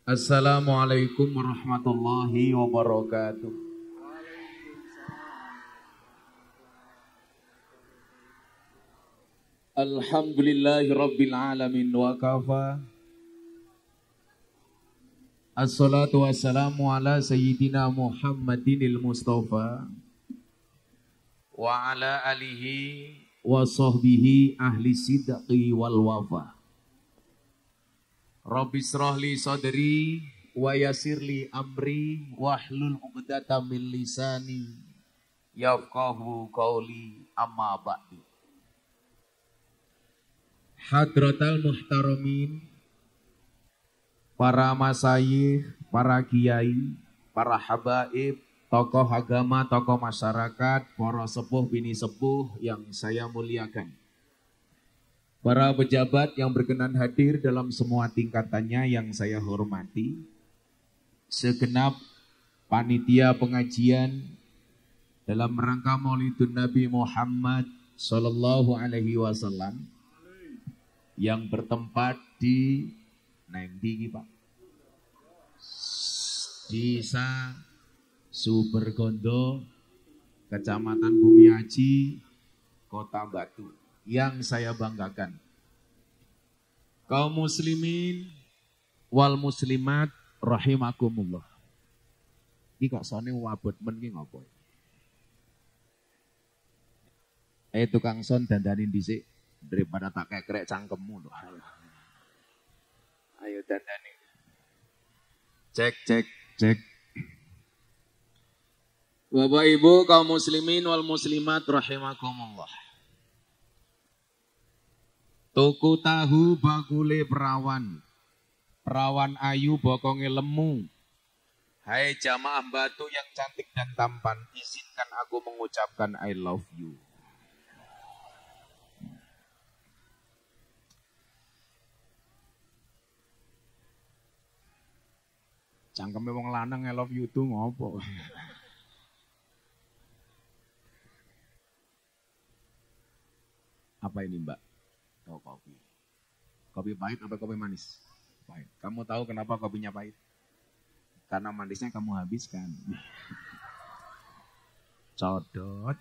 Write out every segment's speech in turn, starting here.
Assalamualaikum warahmatullahi wabarakatuh. Alhamdulillahi rabbil alamin wa kafa. Assalatu wassalamu ala sayyidina Muhammadinil Mustafa wa ala alihi wa sahbihi ahli sidqi wal wafa. Rabbi shrahli sadri wa yassirli amri wahlul 'uqdatam min lisani yafqahu qawli amma ba'du. Hadratal muhtaramin, para masyayikh, para kiai, para habaib, tokoh agama, tokoh masyarakat, para sepuh bini sepuh yang saya muliakan. Para pejabat yang berkenan hadir dalam semua tingkatannya yang saya hormati. Segenap panitia pengajian dalam rangka Maulidun Nabi Muhammad sallallahu alaihi wasallam yang bertempat di Pak. Desa Subergondo, Kecamatan Bumiaji, Kota Batu. Yang saya banggakan, kaum muslimin wal muslimat rahimakumullah. Iki kok sone wabot men ki ngopo? Tukang son dandanin dhisik daripada tak kekrek cangkemmu lho. Ayo dandani. Cek. Bapak Ibu kaum muslimin wal muslimat rahimakumullah. Tuku tahu bakule perawan. Perawan ayu bokonge lemu. Hai jamaah Batu yang cantik dan tampan, izinkan aku mengucapkan I love you. Cangkeme wong lanang I love you tuh ngopo? Apa ini Mbak? Oh, kopi. Kopi pahit apa kopi manis? Pahit. Kamu tahu kenapa kopinya pahit? Karena manisnya kamu habiskan. Codot.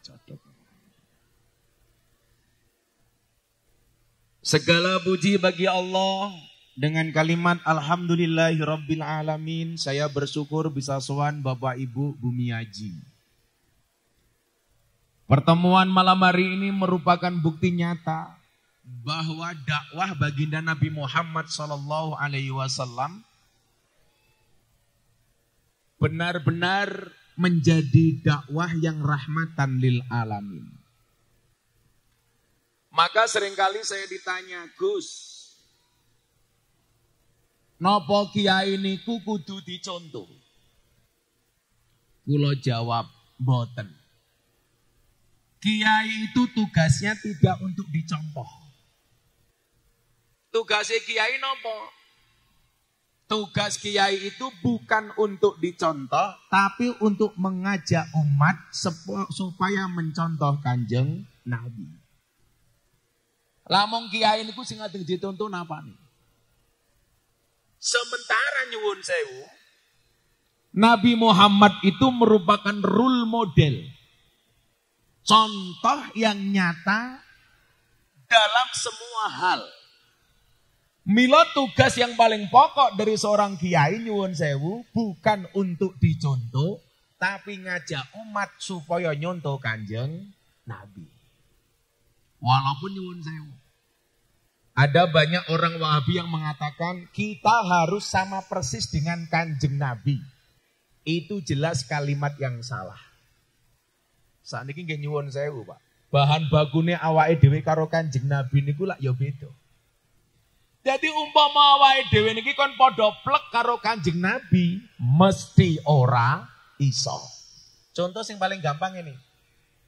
Segala puji bagi Allah. Dengan kalimat Alhamdulillahi Rabbil Alamin, saya bersyukur bisa sowan Bapak Ibu Bumiaji. Pertemuan malam hari ini merupakan bukti nyata bahwa dakwah baginda Nabi Muhammad sallallahu alaihi wasallam benar-benar menjadi dakwah yang rahmatan lil alamin. Maka seringkali saya ditanya, Gus, nopo kiai niku kudu dicontoh? Kula jawab, mboten. Kiai itu tugasnya tidak untuk dicontoh. Tugasnya kiai nopo? Tugas kiai itu bukan untuk dicontoh, tapi untuk mengajak umat supaya mencontoh Kanjeng Nabi. Lamong kiai niku sing ngadeng ditonton apa nih? Sementara nyuwun sewu, Nabi Muhammad itu merupakan role model. Contoh yang nyata dalam semua hal. Mila tugas yang paling pokok dari seorang kiai nyuwun sewu bukan untuk dicontoh, tapi ngajak umat supaya nyontoh Kanjeng Nabi. Walaupun nyuwun sewu, ada banyak orang Wahabi yang mengatakan kita harus sama persis dengan Kanjeng Nabi. Itu jelas kalimat yang salah. Saat ini nggih nyuwun sewu, Pak. Bahan bagune awake dhewe karo Kanjeng Nabi niku lak ya beda. Jadi umpama awake dhewe niki kon padha plek karo Kanjeng Nabi, mesti ora iso. Contoh sing paling gampang ini.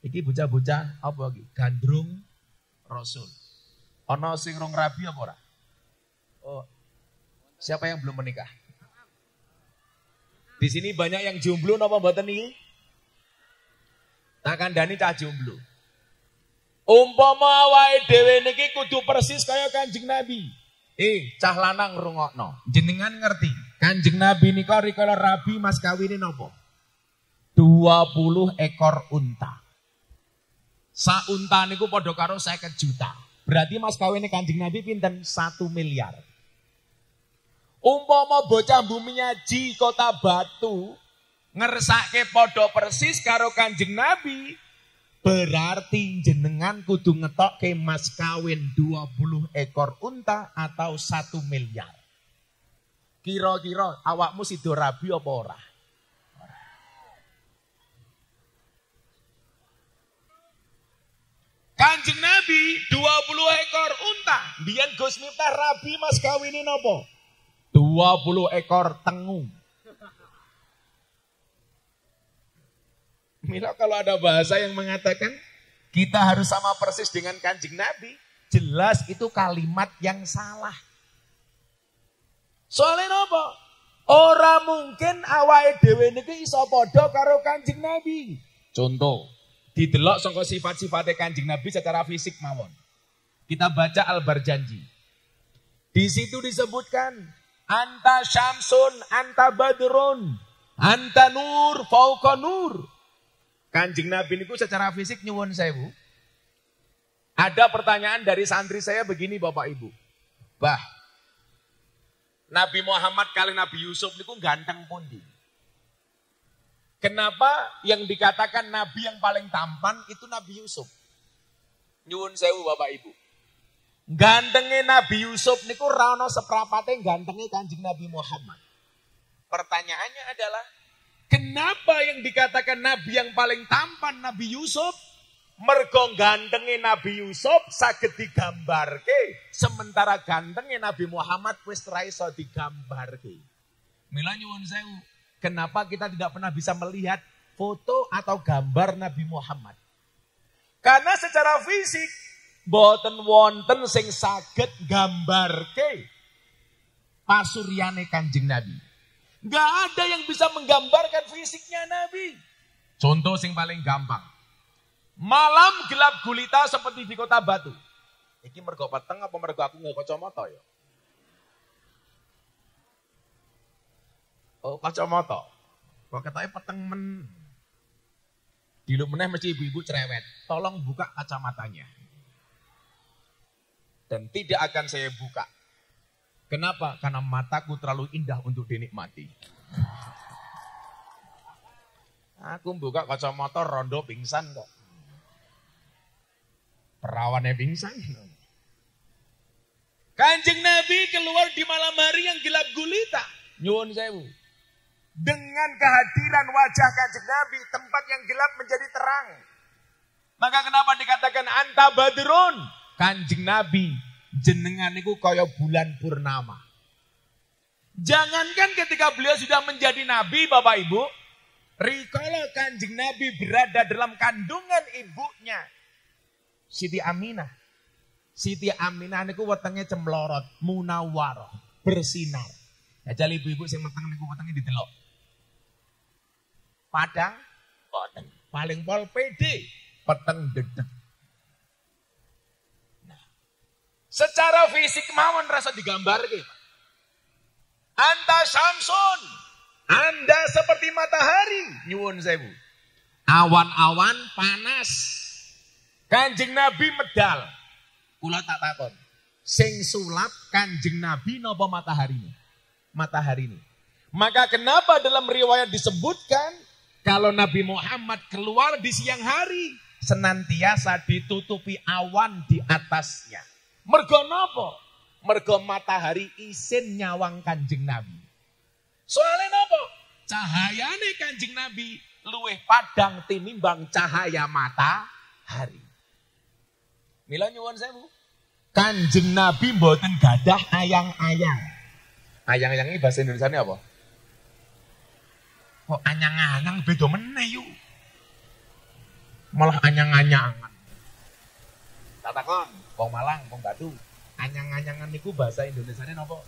Iki bocah-bocah apa iki? Gandrung Rasul. Ana sing rong rabi apa ora? Oh. Siapa yang belum menikah? Di sini banyak yang jomblo napa mboten iki? Tak kandhani cah jomblo. Umpama awake dhewe niki kudu persis kaya Kanjeng Nabi. Cah lanang rungokno. Jenengan ngerti Kanjeng Nabi nika rikala rabi mas kawine napa? 20 ekor unta. Sak unta niku padha karo 50 juta. Berarti mas kawine Kanjeng Nabi pinten? 1 miliar. Umpama bocah bumi nyaji kota Batu ngersake padha persis karo Kanjeng Nabi, berarti jenengan kudu ngetokke mas kawin 20 ekor unta atau 1 miliar. Kira-kira awakmu sido rabi apa ora? Kanjeng Nabi 20 ekor unta. Biyen Gus Miftah rabi mas kawine napa? 20 ekor tengu. Mila kalau ada bahasa yang mengatakan kita harus sama persis dengan Kanjeng Nabi, jelas itu kalimat yang salah. Soalnya apa? Ora mungkin awake dhewe niki iso padha karo Kanjeng Nabi. Contoh, didelok saka sifat-sifate Kanjeng Nabi secara fisik mawon. Kita baca Al-Barjanji. Di situ disebutkan anta syamsun, anta badrun, anta nur, fauqa nur. Kanjeng Nabi niku secara fisik nyuwun sewu. Ada pertanyaan dari santri saya begini Bapak Ibu. Bah, Nabi Muhammad kali Nabi Yusuf niku ganteng pundi? Kenapa yang dikatakan Nabi yang paling tampan itu Nabi Yusuf? Nyuwun sewu Bapak Ibu. Gantengnya Nabi Yusuf niku ra ono seprapate gantengnya Kanjeng Nabi Muhammad. Pertanyaannya adalah, kenapa yang dikatakan Nabi yang paling tampan Nabi Yusuf? Mergo gantengnya Nabi Yusuf saged digambarke, sementara gantengnya Nabi Muhammad wis ra iso digambarke. Mila nyuwun sewu, kenapa kita tidak pernah bisa melihat foto atau gambar Nabi Muhammad? Karena secara fisik boten wonten sing saged gambarke pasuryane Kanjeng Nabi. Gak ada yang bisa menggambarkan fisiknya Nabi. Contoh sing paling gampang. Malam gelap gulita seperti di kota Batu. Iki mergo peteng apa mergo aku nggak kacamata ya? Oh kacamata. Kok ketoknya peteng men. Diluk meneh mesti ibu-ibu cerewet. Tolong buka kacamatanya. Dan tidak akan saya buka. Kenapa? Karena mataku terlalu indah untuk dinikmati. Aku buka kacamata rondo pingsan kok. Perawannya pingsan. Kanjeng Nabi keluar di malam hari yang gelap gulita. Nyuwun sewu. Dengan kehadiran wajah Kanjeng Nabi, tempat yang gelap menjadi terang. Maka kenapa dikatakan anta badrun? Kanjeng Nabi jenengan niku kaya bulan purnama. Jangankan ketika beliau sudah menjadi nabi Bapak Ibu, rikala Kanjeng Nabi berada dalam kandungan ibunya Siti Aminah. Siti Aminah niku wetenge cemlorot, munawwarah, bersinar. Jajal ibu-ibu sing meteng niku wetenge didelok. Padang, boten. Paling pol pede, peteng dedeg. Secara fisik mawon rasa digambarke. Anta syamsun. Anda seperti matahari. Nyuwun sewu. Awan-awan panas. Kanjeng Nabi medal. Kula tak takon. Sing sulap Kanjeng Nabi napa matahari ini? Matahari ini. Maka kenapa dalam riwayat disebutkan kalau Nabi Muhammad keluar di siang hari senantiasa ditutupi awan di atasnya. Mergo napa? Mergo matahari isin nyawang Kanjeng Nabi. Soalnya napa? Cahayane Kanjeng Nabi luwih padang tinimbang cahaya matahari. Mila nyuwun sewu. Kanjeng Nabi mboten gadah ayang-ayang. Ayang-ayang ini bahasa Indonesia ini apa? Kok anyang-anyang beda meneh yuk. Malah anyang-anyangan. Tak takon. Wong Malang, wong Batu, anyang-anyangan niku bahasa Indonesiane napa?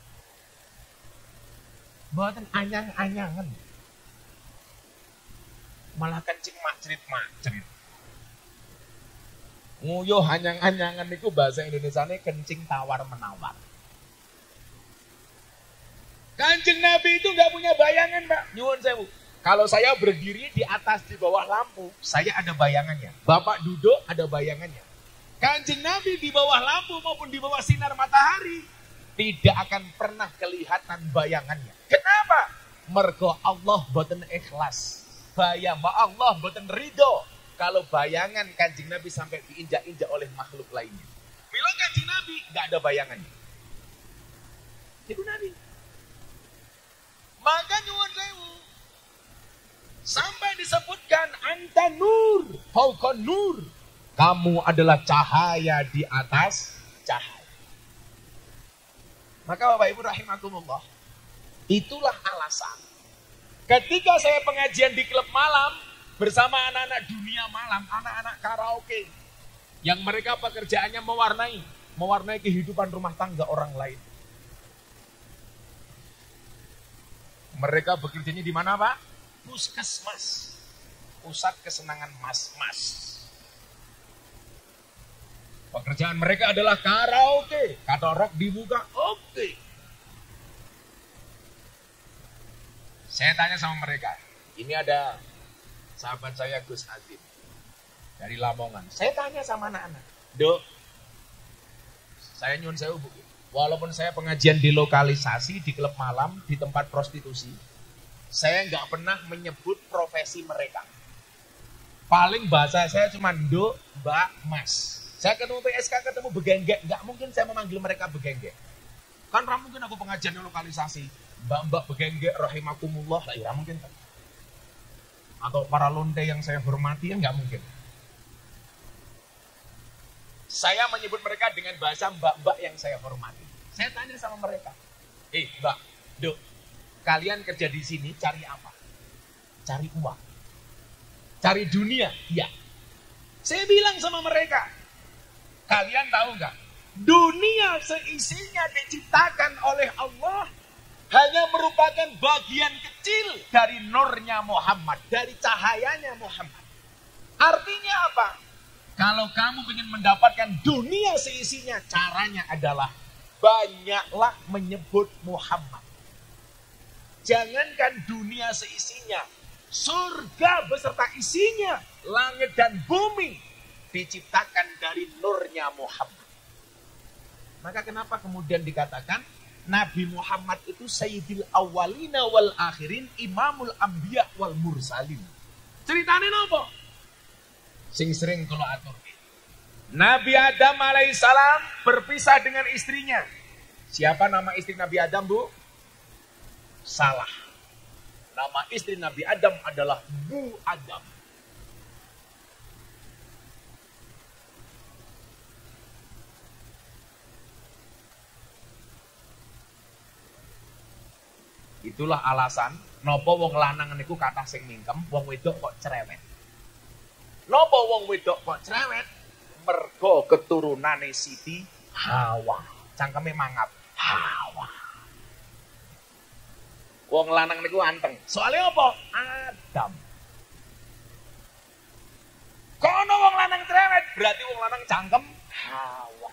Mboten anyang-anyangan. Malah kencing macrit-macrit. Nguyuh anyang-anyangan niku bahasa Indonesiane kencing tawar-menawar. Kanjeng Nabi itu nggak punya bayangan, Pak. Nyuwun sewu. Kalau saya berdiri di atas di bawah lampu, saya ada bayangannya. Bapak duduk ada bayangannya. Kanjeng Nabi di bawah lampu maupun di bawah sinar matahari tidak akan pernah kelihatan bayangannya. Kenapa? Mergo Allah boten ikhlas. Allah boten ridho kalau bayangan Kanjeng Nabi sampai diinjak-injak oleh makhluk lainnya. Mila Kanjeng Nabi nggak ada bayangannya. Itu Nabi. Maka nyuwun sewu. Sampai disebutkan anta nur, fauqa nur. Kamu adalah cahaya di atas cahaya. Maka Bapak Ibu rahimakumullah, itulah alasan. Ketika saya pengajian di klub malam bersama anak-anak dunia malam, anak-anak karaoke, yang mereka pekerjaannya mewarnai kehidupan rumah tangga orang lain. Mereka bekerjanya di mana, Pak? Puskesmas, pusat kesenangan mas-mas. Pekerjaan mereka adalah karaoke, kata rock dibuka, oke. Saya tanya sama mereka, ini ada sahabat saya Gus Azim dari Lamongan. Saya tanya sama anak-anak, Dok, saya nyuwun sewu Bu, walaupun saya pengajian di lokalisasi, di klub malam, di tempat prostitusi, saya nggak pernah menyebut profesi mereka. Paling bahasa saya cuma Dok, Mbak, Mas. Saya ketemu PSK, ketemu begenggek, nggak mungkin saya memanggil mereka begenggek. Kan mungkin aku pengajian di lokalisasi, mbak-mbak begenggek, rahimakumullah, lah ya mungkin kan. Atau para lonte yang saya hormati, ya nggak mungkin. Saya menyebut mereka dengan bahasa mbak-mbak yang saya hormati. Saya tanya sama mereka, Mbak, Dok, kalian kerja di sini cari apa? Cari uang. Cari dunia? Iya. Saya bilang sama mereka, kalian tahu nggak? Dunia seisinya diciptakan oleh Allah hanya merupakan bagian kecil dari nurnya Muhammad, dari cahayanya Muhammad. Artinya apa? Kalau kamu ingin mendapatkan dunia seisinya, caranya adalah banyaklah menyebut Muhammad. Jangankan dunia seisinya, surga beserta isinya, langit dan bumi diciptakan dari nurnya Muhammad. Maka kenapa kemudian dikatakan Nabi Muhammad itu Sayyidil Awwalina wal Akhirin, Imamul Anbiya wal Mursalin. Ceritanya apa? Sing sering kalau atur. Nabi Adam alaihissalam berpisah dengan istrinya. Siapa nama istri Nabi Adam, Bu? Salah. Nama istri Nabi Adam adalah Bu Adam. Itulah alasan nopo wong lanang niku kathah sing mingkem, wong wedok kok cerewet. Nopo wong wedok kok cerewet? Mergo keturunane Siti Hawa. Cangkeme mangap. Hawa. Wong lanang niku anteng. Soalnya apa? Adam. Kok ana wong lanang cerewet? Berarti wong lanang cangkem Hawa.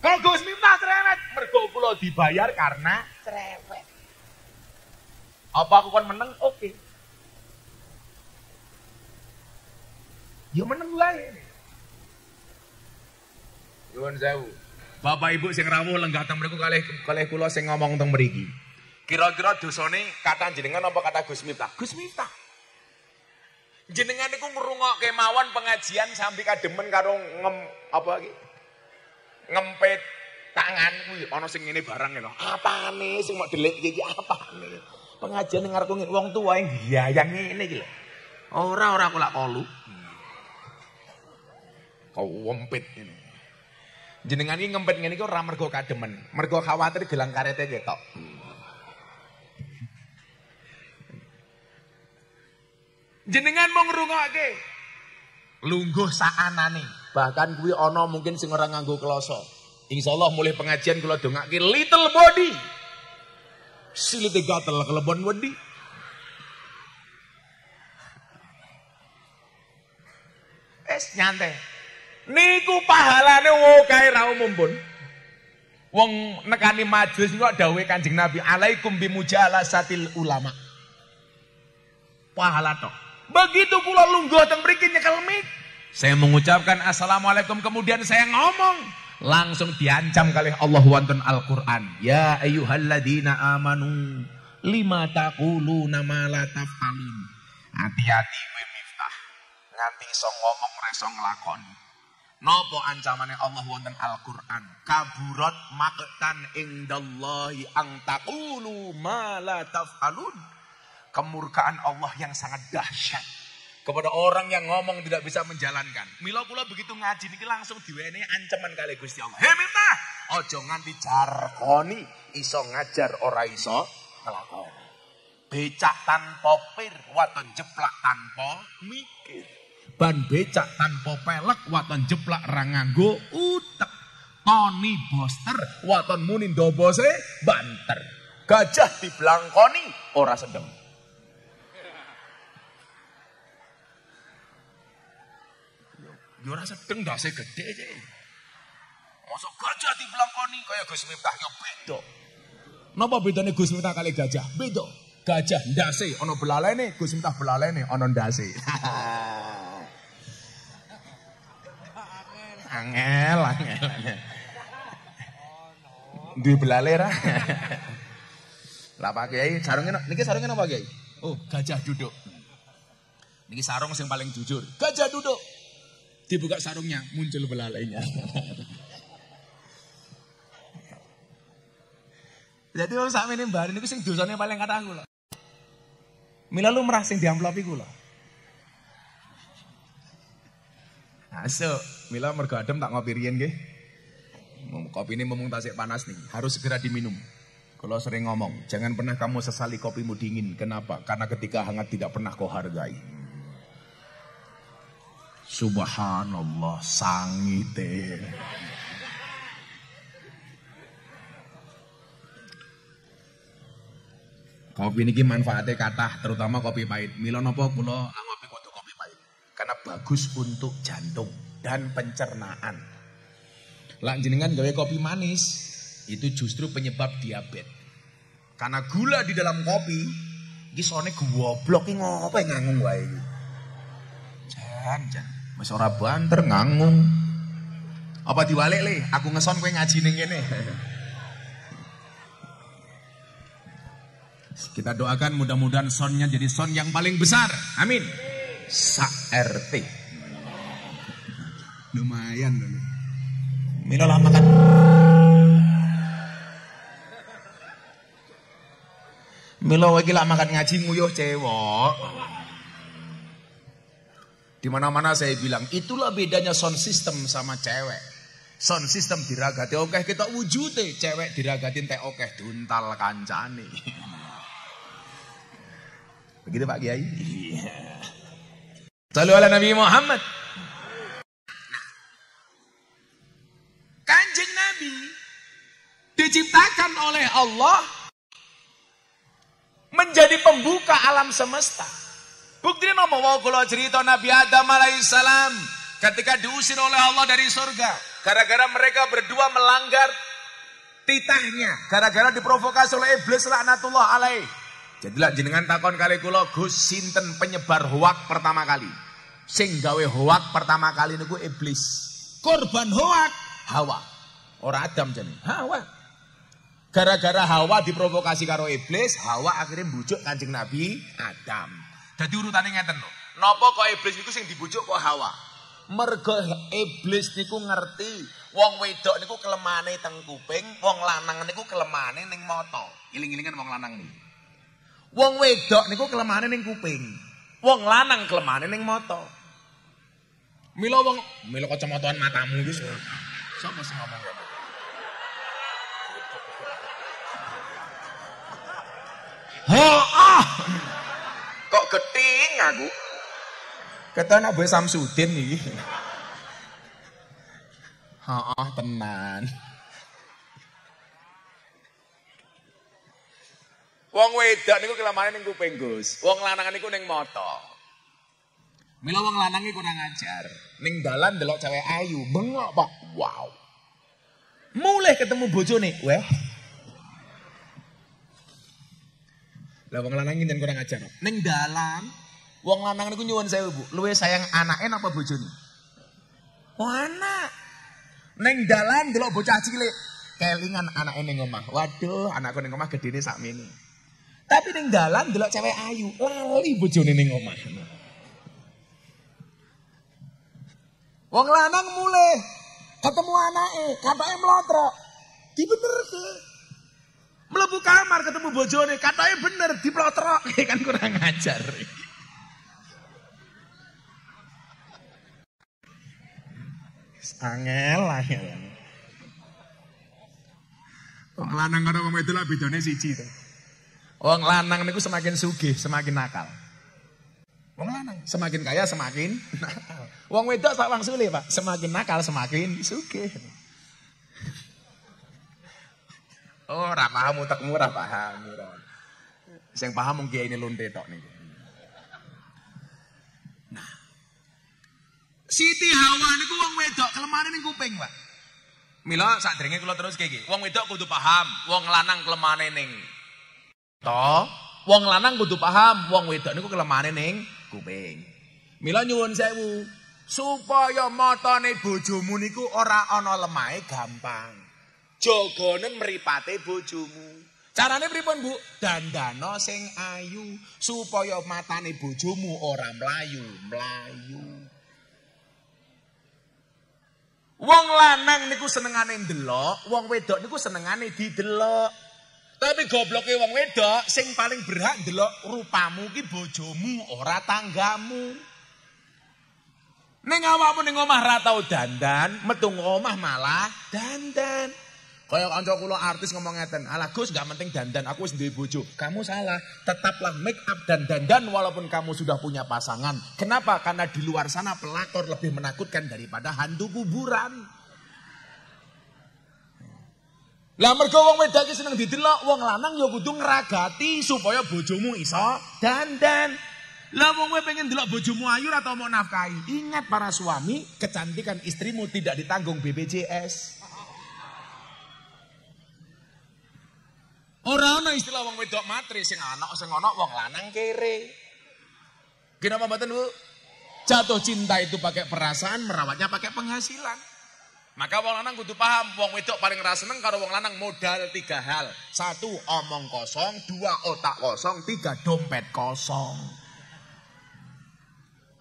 Kalau Gus Miftah cerewet, mergo kula dibayar karena cerewet. Apa aku kan menang? Oke. Ya menang wae. Nyuwun sewu. Bapak Ibu sing rawuh lenggah teng mriku kalih kula sing ngomong teng mriki. Kira-kira dosane kata jenengan apa kata Gus Miftah? Gus Miftah. Jenengan niku ngrungokke mawon pengajian sampai kademen karo ngempet tangan kuwi ana sing ngene barang lho. Apane sing mok delik iki apane? Pengajian ning ngarepku wong tuwa yang giyayang ngene iki lho. Ora aku lak kolu. Kau wempit ini. Jenengan iki ngempet ngene iki ora mergo kademen, mergo khawatir gelang karete ketok. Jenengan mau ngrungokke lungguh saanane. Bahkan kuwi ana mungkin sing ora nganggo kloso. Insyaallah mulai pengajian kula dongake little body. Silite gatel kelebon wedi. Nyantai. Niku pahalane akeh ra umum pun. Wong nekani majelis niku dawuhe Kanjeng Nabi, alaikum bimujalasatil ulama. Pahala tok. Begitu kula lungguh teng mriki nyekel mic, saya mengucapkan assalamualaikum kemudian saya ngomong, langsung diancam kali Allah wonten Al-Qur'an. Ya ayyuhalladzina amanu lima taquluna ma la taf'alun. Hati-hati kowe Miftah. Nganti iso ngomong reso nglakoni. Napa ancamane Allah wonten Al-Qur'an? Kaburat maqtan indallahi ang taqulu ma la taf'alun. Kemurkaan Allah yang sangat dahsyat kepada orang yang ngomong tidak bisa menjalankan. Mila kula begitu ngaji niki langsung diwenehi ancaman kali Gusti Allah. He Miftah, aja nganti jarkoni iso ngajar ora iso nglakoni. Becak tanpa pir, waton jeplak tanpa mikir. Ban becak tanpa pelek, waton jeplak ra nganggo utek. Toni Boster, waton muni ndobose banter. Gajah diblangkoni ora sedeng. Yo ora sedeng ndase gedhe sih. Mosok gajah diblangkoni kaya Gus Miftah yo beda. Napa bedane Gus Miftah kali gajah? Beda. Gajah ndase ana belalene, Gus Miftah belalene ana ndase. Angel. Duwe belale ra? Lah Pak Kiai, sarunge niki sarunge napa Kiai? Oh, gajah duduk. Niki sarung sing paling jujur. Gajah duduk. Dibuka sarungnya, muncul belalainya. Jadi wong sakmene mbar niku sing dosane paling kathah kula. Mila lu merah sing diamplop iku lho. Asuk, mila mergo adem tak ngopi riyen nggih. Kopi ini memang tasik panas nih, harus segera diminum. Kalau sering ngomong, jangan pernah kamu sesali kopimu dingin. Kenapa? Karena ketika hangat tidak pernah kau hargai. Subhanallah, sangite. Kopi ini manfaatnya kathah, terutama kopi pahit. Mila napa kula ngopi kudu kopi pahit. Karena bagus untuk jantung dan pencernaan. Lah jenengan gawe kopi manis, itu justru penyebab diabetes. Karena gula di dalam kopi, iki sone goblok iki ngopo ngangung wae iki. Jan. Wis ora banter ngangung. Apa diwalik le? Aku ngeson kowe ngaji ning kene. Kita doakan mudah-mudahan sonnya jadi son yang paling besar. Amin. Sa RT. Lumayan dulu. Mila lah makan. Mila iki lah makan ngaji nguyuh cewek. Di mana-mana saya bilang, itulah bedanya sound system sama cewek. Sound system diragati okeh kita wujute, cewek diragatin teh okeh duntal kancane. Begitu Pak Kiai? Iya. Sallu ala Nabi Muhammad. Kanjeng Nabi diciptakan oleh Allah menjadi pembuka alam semesta. Bukti nama mau kalau cerita Nabi Adam alaihissalam ketika diusir oleh Allah dari surga gara-gara mereka berdua melanggar titahnya, gara-gara diprovokasi oleh iblis laknatullah alaih. Jadilah jenengan takon kali kula, Gus sinten penyebar hoak pertama kali? Sing gawe hoak pertama kali niku iblis. Korban hoak Hawa. Ora Adam jeneng, Hawa. Gara-gara Hawa diprovokasi karo iblis, Hawa akhirnya bujuk Kanjeng Nabi Adam. Jadi urutannya ngeten lho. Napa kok iblis niku sing dibujuk kok Hawa? Mergo iblis niku ngerti wong wedok niku kelemahane teng kuping, wong lanang niku kelemahane ning mata. Iling-ilingan wong lanang niki. Wong wedok niku kelemahane ning kuping, wong lanang kelemahane ning mata. Mila kacamataan matamu iki sapa sing ngomong kok? Kok geting aku? Ketana Boy Samsudin iki. Tenan. Wong wedok niku kelamane ning kuping, Gus. Wong lanang niku ning mata. Mila wong lanang iki kurang ajar. Ning dalan delok cewek ayu, bengok, Pak. Wow. Mulai ketemu bojone, weh. Lah wong lanang iki kurang ajar. Ning dalan, wong lanang niku nyuwun sewu, Bu. Luwih sayang anake napa bojone? Oh, anak. Ning dalan delok bocah cilik, kelingan anake ning omah. Waduh, anakku ning omah gedene sakmene. Tapi ning dalan delok cewek ayu, lali bojone ning omah. Wong lanang mulai ketemu anake, katoke mlotrok. Dibenerke. Mlebu kamar ketemu bojone, katoke bener diplotrok, kan kurang ajar. Angel. Wong lanang karo wong wedok lak bedane siji to. Wong lanang niku semakin sugih, semakin nakal. Wong lanang semakin kaya semakin nakal. Wong wedok sak wangsule, Pak, semakin nakal semakin sugih. Oh, ora paham utekmu, ora paham. Sing paham mung kiai ini lonte tok niku. Nah. Siti Hawa niku wong wedok kelemane ning kuping, Pak. Mila sadurunge kula terus iki. Wong wedok kudu paham, wong lanang kelemane ning to. Wong lanang kudu paham, wong wedok niku kelemane ning kuping. Mila nyuwun sewu, supaya matane bojomu niku ora ana lemahe gampang. Jogonen mripate bojomu. Carane pripun, Bu? Dandana sing ayu supaya matane bojomu ora mlayu-mlayu. Wong lanang niku senengane ndelok, wong wedok niku senengane didelok. Tapi gobloke wong wedok sing paling berhak ndelok rupamu ki bojomu, ora tanggamu. Ning awakmu ning omah ra tau dandan, metu omah malah dandan. Kaya kanca kula artis ngomong ngeten, "Alah Gus, gak penting dandan, aku wis duwe bojo." Kamu salah, tetaplah make up dan dandan walaupun kamu sudah punya pasangan. Kenapa? Karena di luar sana pelakor lebih menakutkan daripada hantu kuburan. Lah mergo wong wedok iki seneng didelok, wong lanang ya kudu ngragati supaya bojomu iso dandan. Lah wong kowe pengen delok bojomu ayu ora tau mau nafkahi. Ingat para suami, kecantikan istrimu tidak ditanggung BPJS. Ora ana istilah wong wedok matri sing ana wong lanang kere. Kenapa mboten, Bu? Jatuh cinta itu pakai perasaan, merawatnya pakai penghasilan. Maka wong lanang kudu paham, wong wedok paling ra seneng karo wong lanang modal 3 hal. 1, omong kosong, 2, otak kosong, 3, dompet kosong.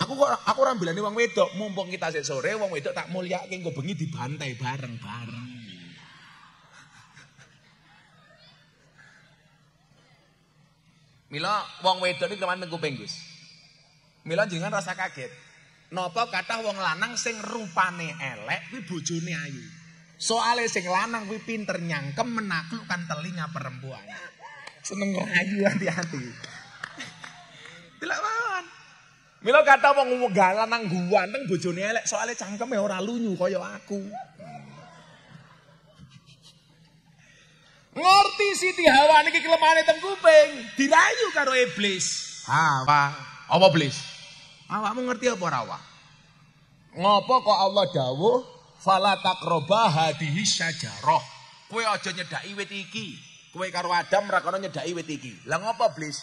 Aku ora bilani wong wedok, mumpung kita sik sore wong wedok tak mulyake engko bengi dibantai bareng-bareng. Mila wong wedok iki keman kuping, Gus. Mila jenengan rasa kaget. Napa kathah wong lanang sing rupane elek kuwi bojone ayu. Soale sing lanang kuwi pinter nyangkem menaklukkan telinga perempuan. Seneng ayu hati-hati. Delok mawon. Mila kathah wong lanang ganteng bojone elek soale cangkeme ora lunyu kaya aku. Ngerti Siti Hawa niki kelemane teng kuping, dirayu karo iblis. Hawa, apa iblis? Awakmu ngerti apa ora wa? Ngopo kok Allah dawuh fala taqraba hadhihi syajarah. Kowe aja nyedaki wit iki. Kowe karo Adam ra kono nyedaki wit iki. Lah ngopo iblis?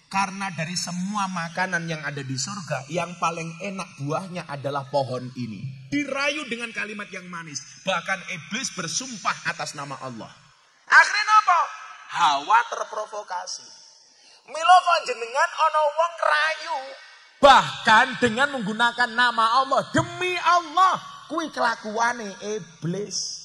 Karena dari semua makanan yang ada di surga, yang paling enak buahnya adalah pohon ini. Dirayu dengan kalimat yang manis. Bahkan iblis bersumpah atas nama Allah. Akhirnya apa? Hawa terprovokasi. Mila kok jenengan ana wong rayu. Bahkan dengan menggunakan nama Allah. Demi Allah. Kuwi kelakuane iblis.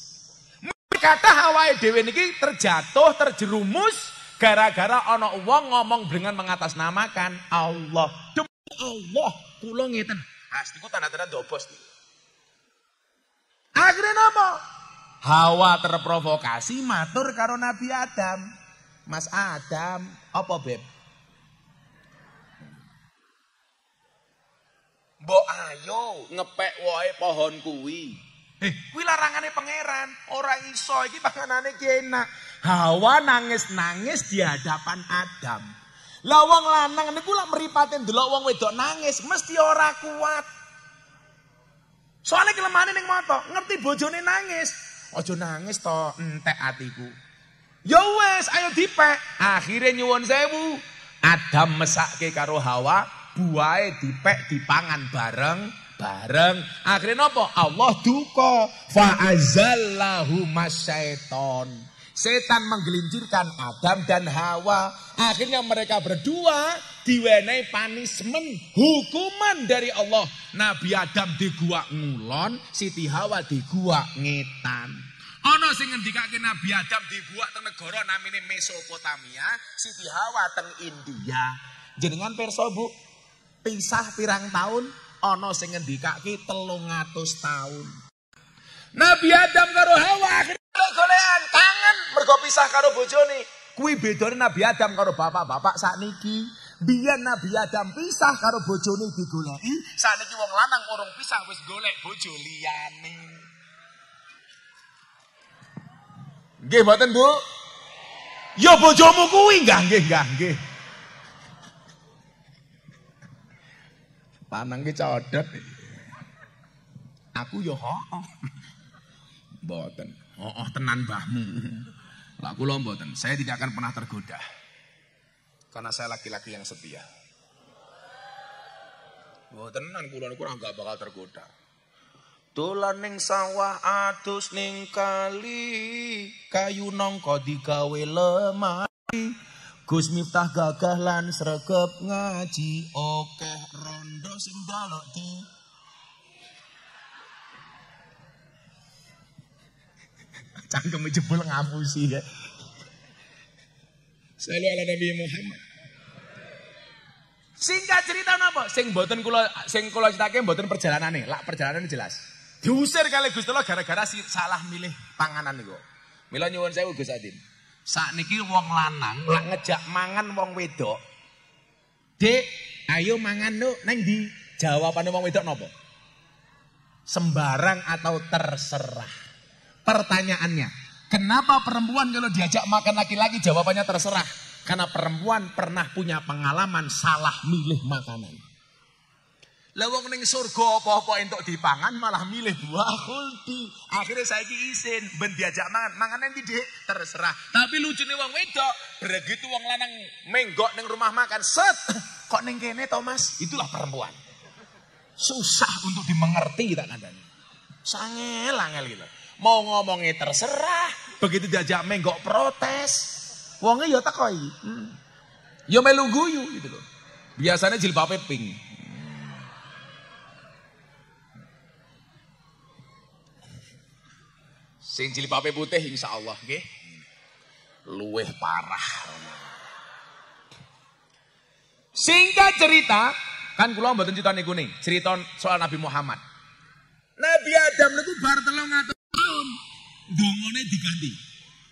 Kata Hawa dhewe niki terjatuh, terjerumus. Gara-gara ana wong ngomong dengan mengatasnamakan Allah. Demi Allah. Kula ngeten. Astiku tanda-tanda dobos. Akhirnya apa? Hawa terprovokasi matur karo Nabi Adam. Mas Adam, apa beb? Mbok ayo ngepek wae pohon kuwi. Kuwi larangane pangeran, ora iso iki panganane ki enak. Hawa nangis-nangis di hadapan Adam. Lah wong lanang niku lak mripate ndelok wong wedok nangis mesti ora kuat. Soale kelemane ning mata, ngerti bojone nangis. Ojo nangis to, entek atiku. Ya wes, ayo dipek. Akhirnya nyuwun sewu. Adam mesake karo Hawa, buahe dipek dipangan bareng. Akhirnya napa? Allah duka. Fa azallahu masyaiton. Setan menggelincirkan Adam dan Hawa. Akhirnya mereka berdua diwenehi punishment, hukuman dari Allah. Nabi Adam di gua ngulon, Siti Hawa di gua ngetan. Ana sing ngendikake Nabi Adam di gua teng negara namine Mesopotamia, Siti Hawa teng India. Jenengan pirsa Bu, pisah pirang tahun? Ana sing ngendikake 300 tahun. Nabi Adam karo Hawa akhirnya golek-golekan kangen mergo pisah karo bojone. Kuwi bedane Nabi Adam karo bapak-bapak sakniki. Biyen Nabi Adam pisah karo bojone digoleki, sakniki wong lanang urung pisah wis golek bojo liyane. Nggih mboten, Bu? Ya bojomu kuwi nggih. Lanang ki codot. Aku yo hooh. Mboten. Oh tenan mbahmu. Lah kula mboten. Saya tidak akan pernah tergoda. Karena saya laki-laki yang setia. Mboten tenan kula niku ora bakal tergoda. Dolan ning sawah adus ning kali, kayu nangka digawe lemari. Gus Miftah gagah lan sregep ngaji, akeh rondo sing dalok di cangkem jebul ngapusi ya. Selalu ala Nabi Muhammad. Singkat cerita napa? Sing kula critake mboten perjalanane, lak perjalanane jelas. Diusir kali Gusti Allah gara-gara salah milih panganan niku. Mila nyuwun sewu Gus Adin. Sakniki wong lanang lak ngejak mangan wong wedok. Dek, ayo mangan nuk nang ndi? Jawabane wong wedok napa? Sembarang atau terserah. Pertanyaannya, kenapa perempuan kalau diajak makan laki-laki jawabannya terserah? Karena perempuan pernah punya pengalaman salah milih makanan. Lah wong ning surga apa-apa entuk dipangan malah milih buah khuldi. Akhirnya saiki isin ben diajak mangan nanti Dik, terserah. Tapi lucune wong wedok, begitu wong lanang menggok ning rumah makan, set, kok ning kene to Mas? Itulah perempuan. Susah untuk dimengerti tak kandhane. Sangel-angel gitu. Mau ngomongnya terserah, begitu diajak menggok protes. Wongnya ya takoi. Ya melu guyu gitu loh. Biasanya jilbabe pink. Sing jilbabe putih insyaallah nggih. Luweh parah. Singkat cerita, kan kula mboten crita niku ning, cerita soal Nabi Muhammad. Nabi Adam niku bar 300 tahun dongane diganti.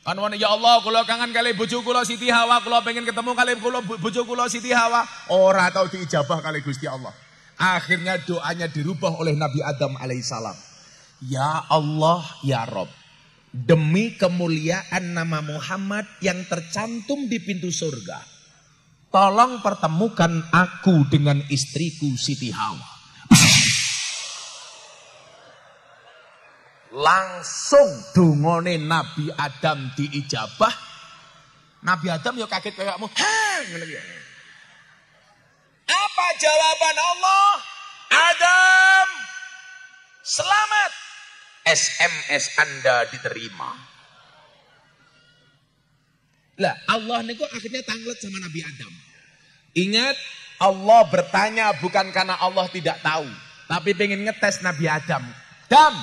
Kan wong ya Allah kula kangen kali bojo kula Siti Hawa, kula pengen ketemu kali kula bojo kula Siti Hawa, ora tau diijabah kali Gusti Allah. Akhirnya doanya dirubah oleh Nabi Adam alaihissalam. Ya Allah ya Rob, demi kemuliaan nama Muhammad yang tercantum di pintu surga, tolong pertemukan aku dengan istriku Siti Hawa. Langsung dungane Nabi Adam diijabah. Nabi Adam ya kaget kayakmu. Apa jawaban Allah? Adam, selamat. SMS Anda diterima. Lah Allah niku akhirnya tanglet sama Nabi Adam. Ingat, Allah bertanya bukan karena Allah tidak tahu, tapi pengen ngetes Nabi Adam. Dam,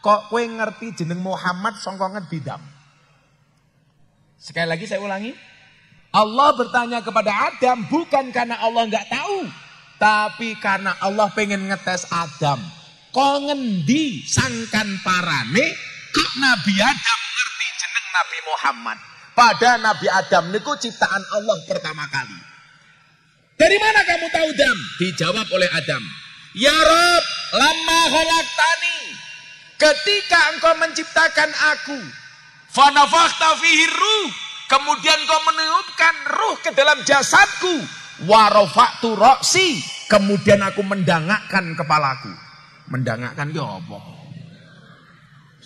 kok kowe ngerti jeneng Muhammad sangka ngendi Dam? Sekali lagi saya ulangi. Allah bertanya kepada Adam bukan karena Allah nggak tahu, tapi karena Allah pengen ngetes Adam. Kok ngendi sangkan parane kok Nabi Adam ngerti jeneng Nabi Muhammad? Padahal Nabi Adam niku ciptaan Allah pertama kali. Dari mana kamu tahu Dam? Dijawab oleh Adam. Ya Rob, lamma khalaqtani. Ketika engkau menciptakan aku, fa nafakhta fihi ruh, kemudian engkau meniupkan ruh ke dalam jasadku, wa rafa'tu ra'si, kemudian aku mendangakkan kepalaku. Mendangakkan ya apa?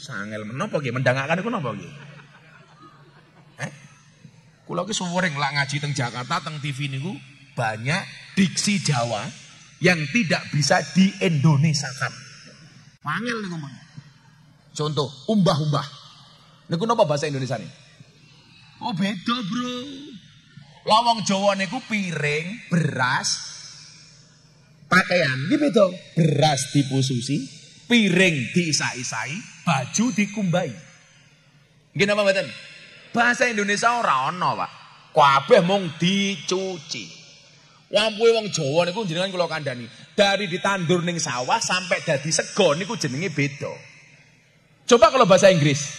Sangel menapa nggih mendangaken iku napa nggih? Kula ki suwering lak ngaji teng Jakarta teng TV niku banyak diksi Jawa yang tidak bisa di-Indonesiakan. Wangel niku men. Contoh, umbah-umbah. Niku napa bahasa Indonesia nih? Oh beda bro. Lawang Jawa niku piring, beras, pakaian. Ini beda. Beras dipususi, piring diisa-isai, baju dikumbai. Nggih napa mboten? Bahasa Indonesia ora ana, Pak. Kabeh mung dicuci. Wampuhe wong Jawa niku jenengan kula kandhani, dari ditandur ning sawah sampai dadi sego niku jenenge beda. Coba kalau bahasa Inggris,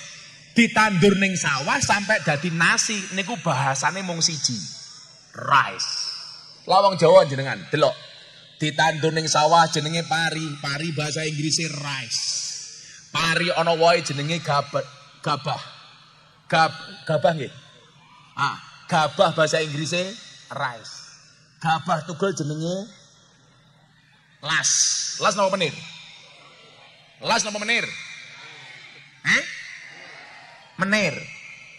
ditandur ning sawah sampai dadi nasi niku bahasane mung siji. Rice. Lah wong Jawa jenengan delok. Ditandur ning sawah jenenge pari, pari bahasa Inggrisnya rice. Pari ana wae jenenge gabah. Gabah nggih. Gabah bahasa Inggrisnya rice. Gabah tugel jenenge las. Las napa menir? Las napa menir? Menir.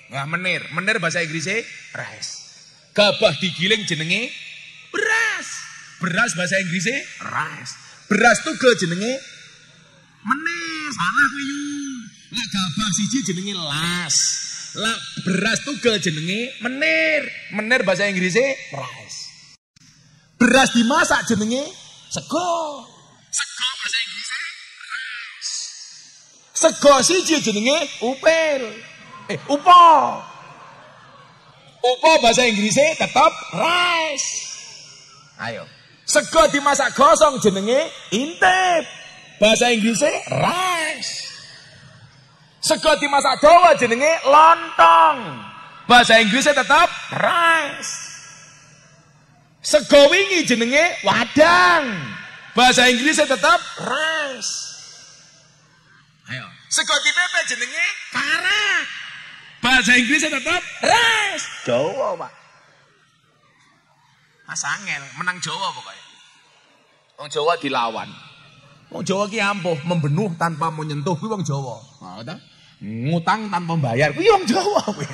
Nah, menir. Menir bahasa Inggrisnya rice. Gabah digiling jenenge beras. Beras bahasa Inggrisnya rice. Beras tugel jenenge menir. Salah kuwi yu. Lah gabah siji jenenge las. Lah beras tugel jenenge menir. Menir bahasa Inggrisnya rice. Beras dimasak jenenge sego. Sego bahasa Inggrisnya rice. Sego siji jenenge upil. Upo. Upo bahasa Inggrisnya tetap rice. Ayo. Sego dimasak gosong jenenge intip. Bahasa Inggrisnya rice. Sego dimasak dawa jenenge lontong. Bahasa Inggrisnya tetap rice. Sego wingi jenenge wadang. Bahasa Inggrisnya tetap rice. Ayo. Sego dipepe jenenge karak. Bahasa Inggrisnya tetap rice. Jawa, Pak. Mas angel, menang Jawa pokoknya. Wong Jawa dilawan. Wong Jawa ki ampuh, membenuh tanpa menyentuh kuwi wong Jawa. Nah, ngutang tanpa bayar kuwi wong Jawa kuwi.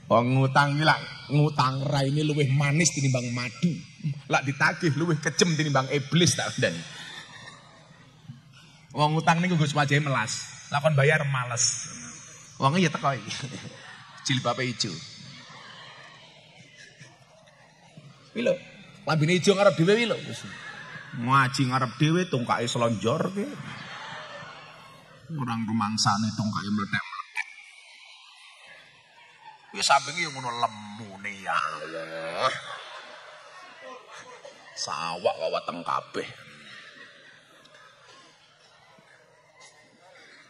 Wong ngutang iki lak ngutang raine luwih manis tinimbang madu. Lak ditagih luwih kejem tinimbang iblis tak ndani. Wong ngutang niku Gus wajahe melas, lakon bayar males. Wonge ya teko iki. Jilbabe ijo. Kuwi lho, lambene ijo ngarep dhewe kuwi lho. Ngaji ngarep dhewe tungkake slonjor ki. Orang rumangsane tungkake meletek-meletek. Kuwi sampinge yo ngono lemune ya Allah. Sawak kok weteng kabeh.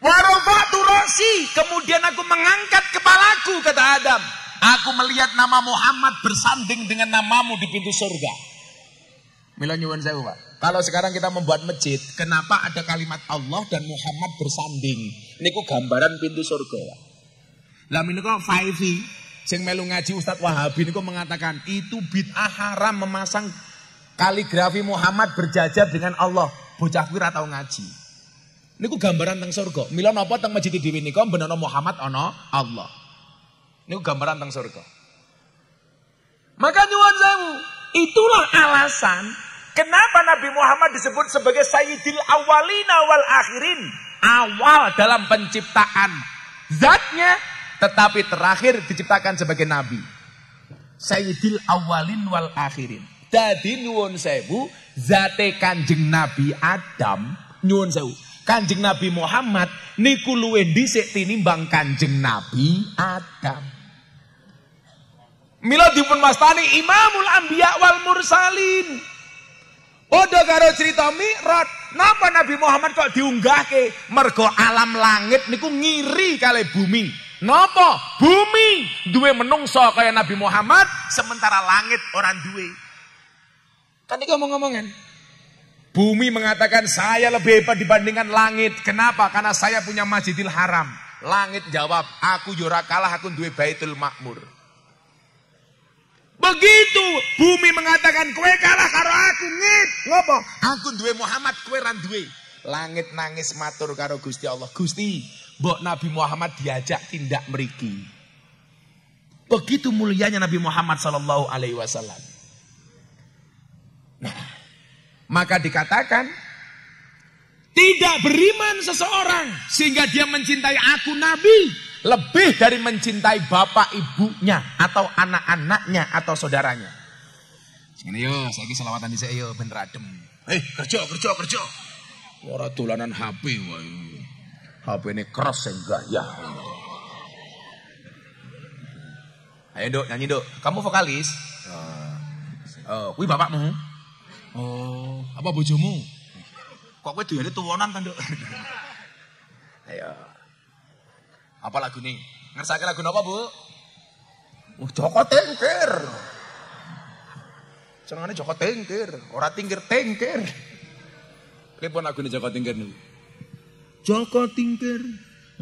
Warafa'tu ra'si, kemudian aku mengangkat kepalaku, kata Adam. Aku melihat nama Muhammad bersanding dengan namamu di pintu surga. Mila nyuwun sewu, Pak. Kalau sekarang kita membuat masjid, kenapa ada kalimat Allah dan Muhammad bersanding? Niku gambaran pintu surga, Pak. Lah menika 5V sing melu ngaji Ustadz Wahabi niku mengatakan itu bid'ah haram memasang kaligrafi Muhammad berjajar dengan Allah. Bocah kuwi ora tau ngaji. Niku gambaran teng surga. Mila napa teng masjid dhewe nika benono Muhammad ana Allah. Niku gambaran teng surga. Maka nyuwun sewu, itulah alasan kenapa Nabi Muhammad disebut sebagai Sayyidil Awwalina wal Akhirin. Awal dalam penciptaan zatnya, tetapi terakhir diciptakan sebagai Nabi. Sayyidil Awwalin wal Akhirin. Dadi nyuwun sewu, zate Kanjeng Nabi Adam, nyuwun sewu. Kanjeng Nabi Muhammad niku luwih dhisik tinimbang Kanjeng Nabi Adam. Mila dipun wastani Imamul Anbiya wal Mursalin. Padha karo cerita Mi'raj, napa Nabi Muhammad kok diunggahke? Mergo alam langit niku ngiri kali bumi. Napa? Bumi duwe menungso kaya Nabi Muhammad, sementara langit orang duwe. Kan iki omong-omongan. Bumi mengatakan saya lebih hebat dibandingkan langit. Kenapa? Karena saya punya Masjidil Haram. Langit jawab, aku yura kalah, aku duwe Baitul Makmur. Begitu bumi mengatakan kowe kalah karo aku ngit. Ngopo? Aku duwe Muhammad, kowe ra duwe. Langit nangis matur karo Gusti Allah. Gusti, mbok Nabi Muhammad diajak tindak mriki. Begitu mulianya Nabi Muhammad sallallahu alaihi wasallam. Nah, maka dikatakan tidak beriman seseorang sehingga dia mencintai aku Nabi lebih dari mencintai bapak ibunya atau anak-anaknya atau saudaranya. Sini yo, saiki selawatan dhisik yo ben adem. Kerja. Ora dolanan HP wae. HP-ne keras enggak ya. Ayo Nduk, nyanyi Nduk. Kamu vokalis? Kuwi bapakmu. Oh, apa bojomu? Kok kowe duwene tuwonan ta Nduk? Ayo. Apa lagu nih? Ngersake lagu apa, Bu? Joko Tingkir. Senengane Joko Tingkir, ora tingkir-tingkir. Pripun lagu Joko Tingkir niku? Joko Tingkir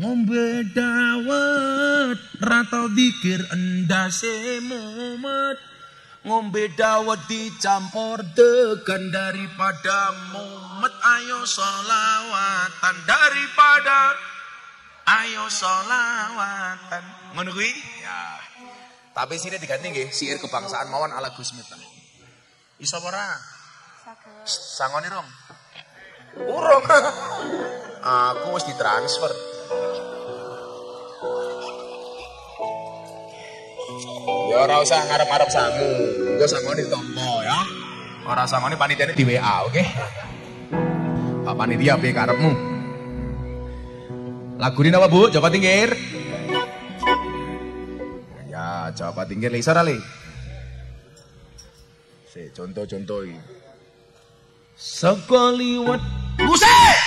ngombe dawet, ratau dikir endase mumet. Ngombe dawet dicampur degan daripada mumet. Ayo solawatan daripada ayo solawatan. Ngono kuwi? Ya. Tapi sini diganti nggih, syair kebangsaan mawon ala Gus Miftah. Iso apa ora? Saged. Sangone rong. Urung. Aku wis ditransfer. Ya ora usah ngarep-ngarep sangu. Engko sangone ditampa ya. Ora sangone panitiane di WA, oke? Pak panitia piye karepmu? Lagu ini apa Bu? Joko Tingkir. Ya, Joko Tingkir iso ora, Le? Contoh iki. Sekaliwat buset.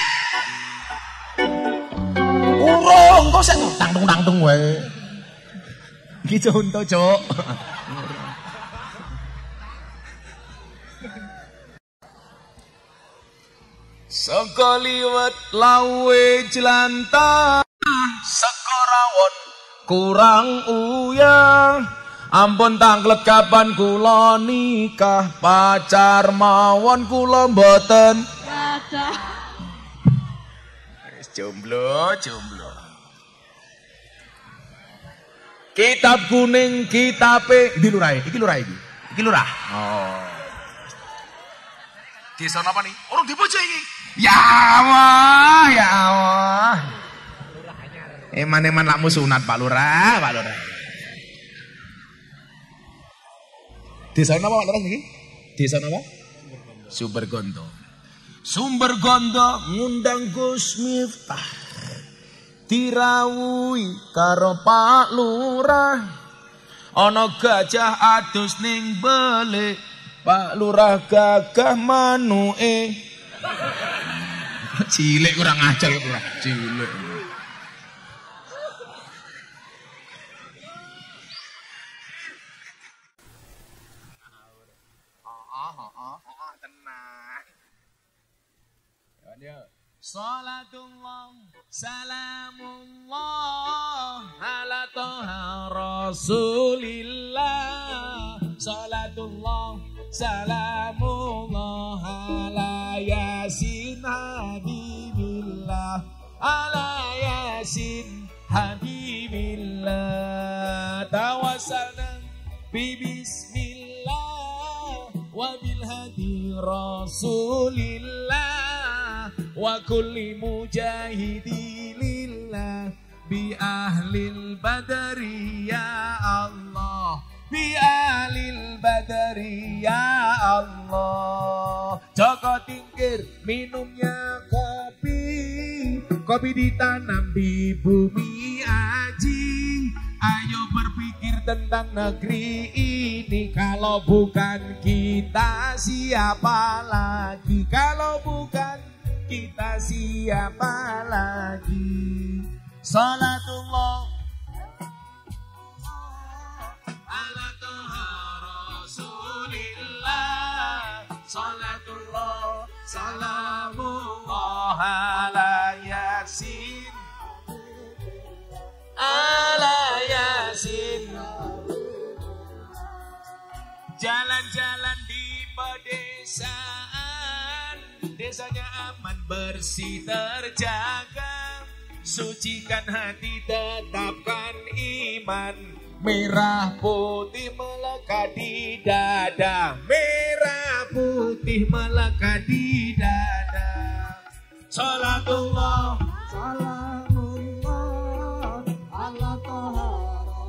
Urung kok sik tang-tung wae. Iki contoh, Cok. Sekaliwat lawe jelantah sekorawon kurang uyah. Ampun tanglet kapan kula nikah, pacar mawon kula mboten kathah. Wis jomblo. Kitab kuning kitabe ndi lurah? Iki lurah iki. Iki lurah. Oh. Desa napa nih? Urung dipuji iki. Ya Allah. Eman-eman lakmu sunat Pak Lurah. Desa napa Pak Lurah niki? Desa napa? Sumbergondo. Sumbergondo ngundang Gus Miftah. Dirawuhi karo Pak Lurah. Ana gajah adus ning belik. Pak Lurah gagah manuke. Cilik kurang ajar ya Lurah. Cilik. Tenang. Salatullah salamullah ala toha rasulillah. Salatullah salamullah ala yasin habibillah. Ala yasin habibillah. Tawassalna bismillah wa bil hadi rasulillah. Wa kulli mujahidilillah bi ahlil badri ya Allah. Bi ahlil badri ya Allah. Joko Tingkir minumnya kopi. Kopi ditanam di bumi aji. Ayo berpikir tentang negeri ini. Kalau bukan kita siapa lagi? Kalau bukan kita siapa lagi? Salatullah ala toha rasulillah. Salatullah salamullah ala yasin. Ala yasin. desanya aman bersih terjaga. Sucikan hati tetapkan iman. Merah putih melekat di dada. Merah putih melekat di dada. Salatullah, salamullah ala toha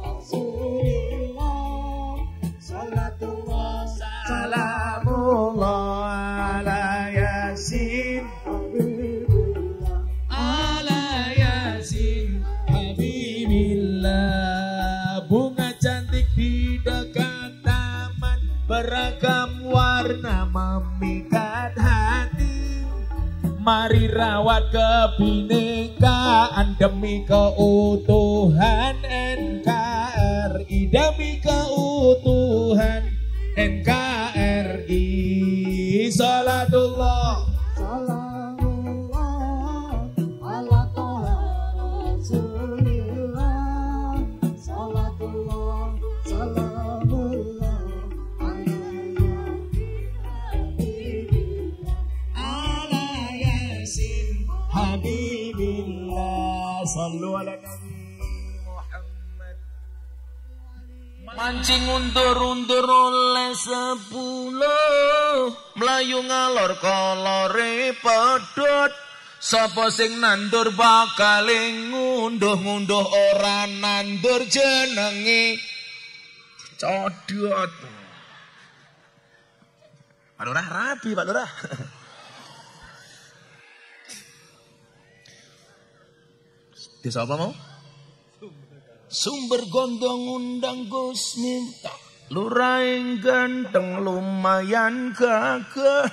rasulillah. Salatullah, salamullah ala yasin habibillah. ala yasin habibillah. Bunga cantik di dekat taman, beragam warna memikat hati. Mari rawat kebinekaan demi keutuhan NKRI, demi keutuhan NKRI. Salatullah, Salamullah ala toha rasulillah. Salatullah, salamullah alaihi habibillah. ala yasin habibillah. Sallu ala nabi Muhammad. Mancing undur-undur oleh 10, melayu ngalor kolore pedot. Sapa sing nandur bakal ngunduh-ngunduh ora nandur jenenge codot. Pak Lurah rapi, Pak Lurah. Desa apa mau? Sumber gondong undang Gus Miftah. Lurah yang ganteng lumayan gagah.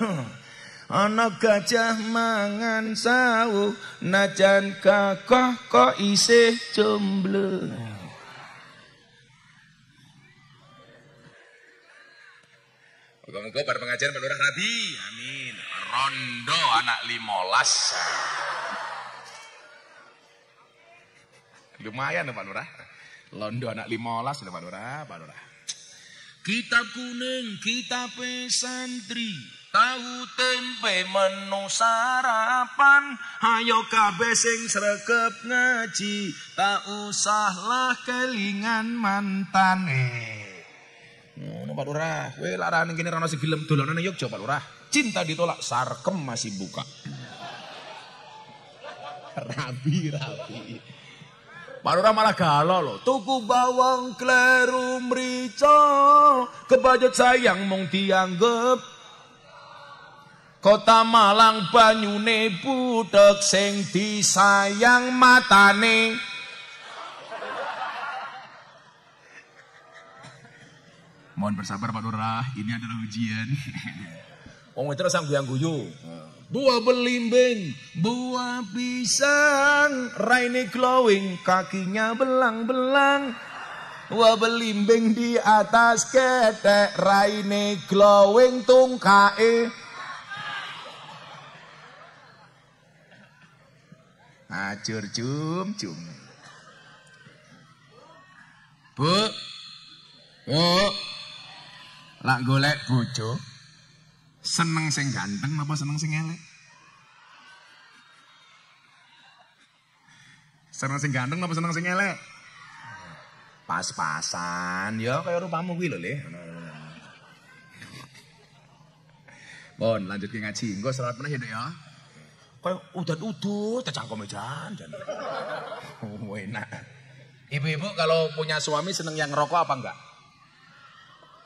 Ana gajah mangan sawu, najan kakah kok isih jomblo. Moga-moga pada pengajian Pak Lurah rabi. Amin. Rondo anak 15. Lumayan Pak Lurah. Londo anak 15 Pak Lurah, Pak Lurah. Kitab kuning, kitab santri, tahu tempe menu sarapan. Ayo kabeh sing sregep ngaji, tak usahlah kelingan mantan. Ngono Pak Lurah, kowe larane kene ra ono sing gelem dolanan nang Yogya Pak Lurah. Cinta ditolak, sarkem masih buka. Rabi. Pak Lurah malah galau loh. Tuku bawang kleru mrica, kebajut sayang mung dianggep. Kota Malang banyune budhek sing disayang matane. Mohon bersabar Pak Lurah, ini adalah ujian. Wong wedok sang guyang-guyu. Buah belimbing, buah pisang, raine glowing, kakinya belang-belang. Buah belimbing di atas ketek, raine glowing, tungkae. Acur cum-cum. Bu, lak golek bojo, seneng sing ganteng apa seneng sing elek? Seneng sing ganteng apa seneng sing elek? Pas-pasan, ya kaya rupamu kuwi lho, Le. Bon, lanjut ke ngaji. Engko salat meneh ya, Dek ya. Kaya udan-udut cangkome jan. Oh, enak. Ibu-ibu kalau punya suami seneng yang ngerokok apa enggak?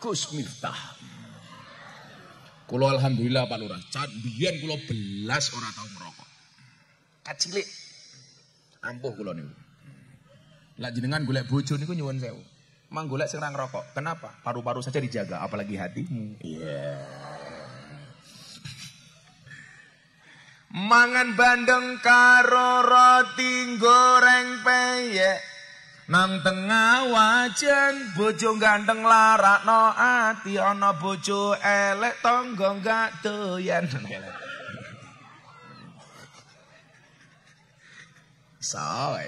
Gus Miftah. Kulo alhamdulillah Pak Lurah, biyen kulo belas ora tau merokok. Kacilik. Ampuh kulo niku. Lah jenengan golek bojo niku nyuwun sewu. Mang golek sing ora ngerokok. Kenapa? Paru-paru saja dijaga, apalagi hatimu. Iya. Mangan bandeng karo roti goreng peyek. Nang tengah wajan bojo ganteng larakno ati, ana bojo elek tangga gak doyan. Soe.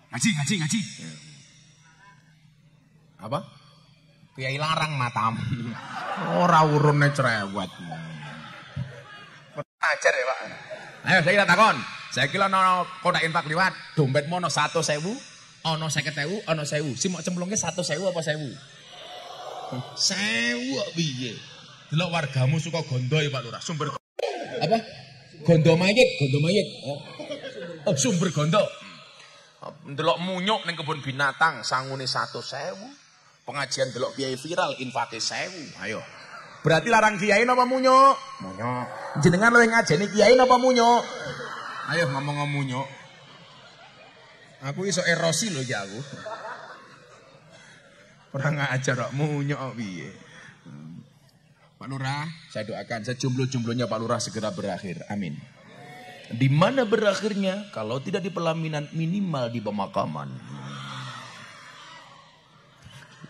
Ngaji. Apa? Kiai larang matamu. Ora urune cerewet. ajar ya, Pak. Ayo saya takon. Saiki ana kotak infak liwat, dompetmu ana 100.000, ana 50.000, ana 1.000. Sing mok cemplungke 100.000 apa 1.000? 1.000 kok piye? Delok wargamu suka gondo ya Pak Lurah. Sumber apa? Gondo mayit. Oh, sumber gondo. Delok munyuk ning kebun binatang sangune 100.000. Pengajian delok kiai viral infake 1.000. Ayo. Berarti larang kiai napa munyuk? Munyuk. Jenengan luwih ngajeni kiai napa munyuk? Ayo ngomong munyuk. Aku iso erosi lho ya aku. Ora ngajar kok munyuk piye. Pak Lurah, saya doakan sejumlah-jumlahnya Pak Lurah segera berakhir. Amin. Di mana berakhirnya? Kalau tidak di pelaminan, minimal di pemakaman.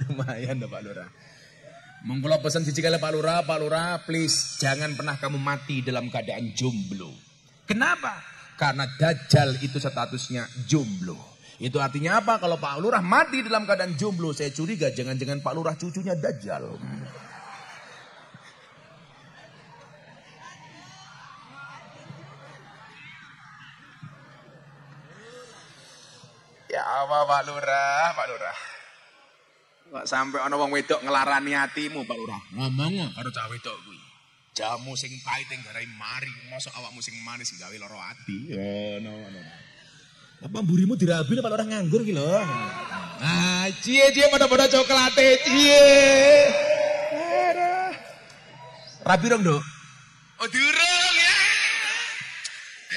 Lumayan Pak Lurah. Mengkula pesan siji kali Pak Lurah, please jangan pernah kamu mati dalam keadaan jomblo. Kenapa? Karena Dajjal itu statusnya jomblo. Itu artinya apa? Kalau Pak Lurah mati dalam keadaan jomblo, saya curiga jangan-jangan Pak Lurah cucunya Dajjal. Ya apa Pak Lurah? Kok sampai ana wong wedok ngelarani hatimu Pak Lurah. Ngomong karo cah wedok kuwi. Jamu sing pahit ing garai mari, mosok awakmu sing manis gawe lara ati. Ngono. Apa mburimu dirabi Pak Lurah nganggur ki lho. Ah, cie pada coklate cie. Rabi dong, Dok. Oh, durung ya.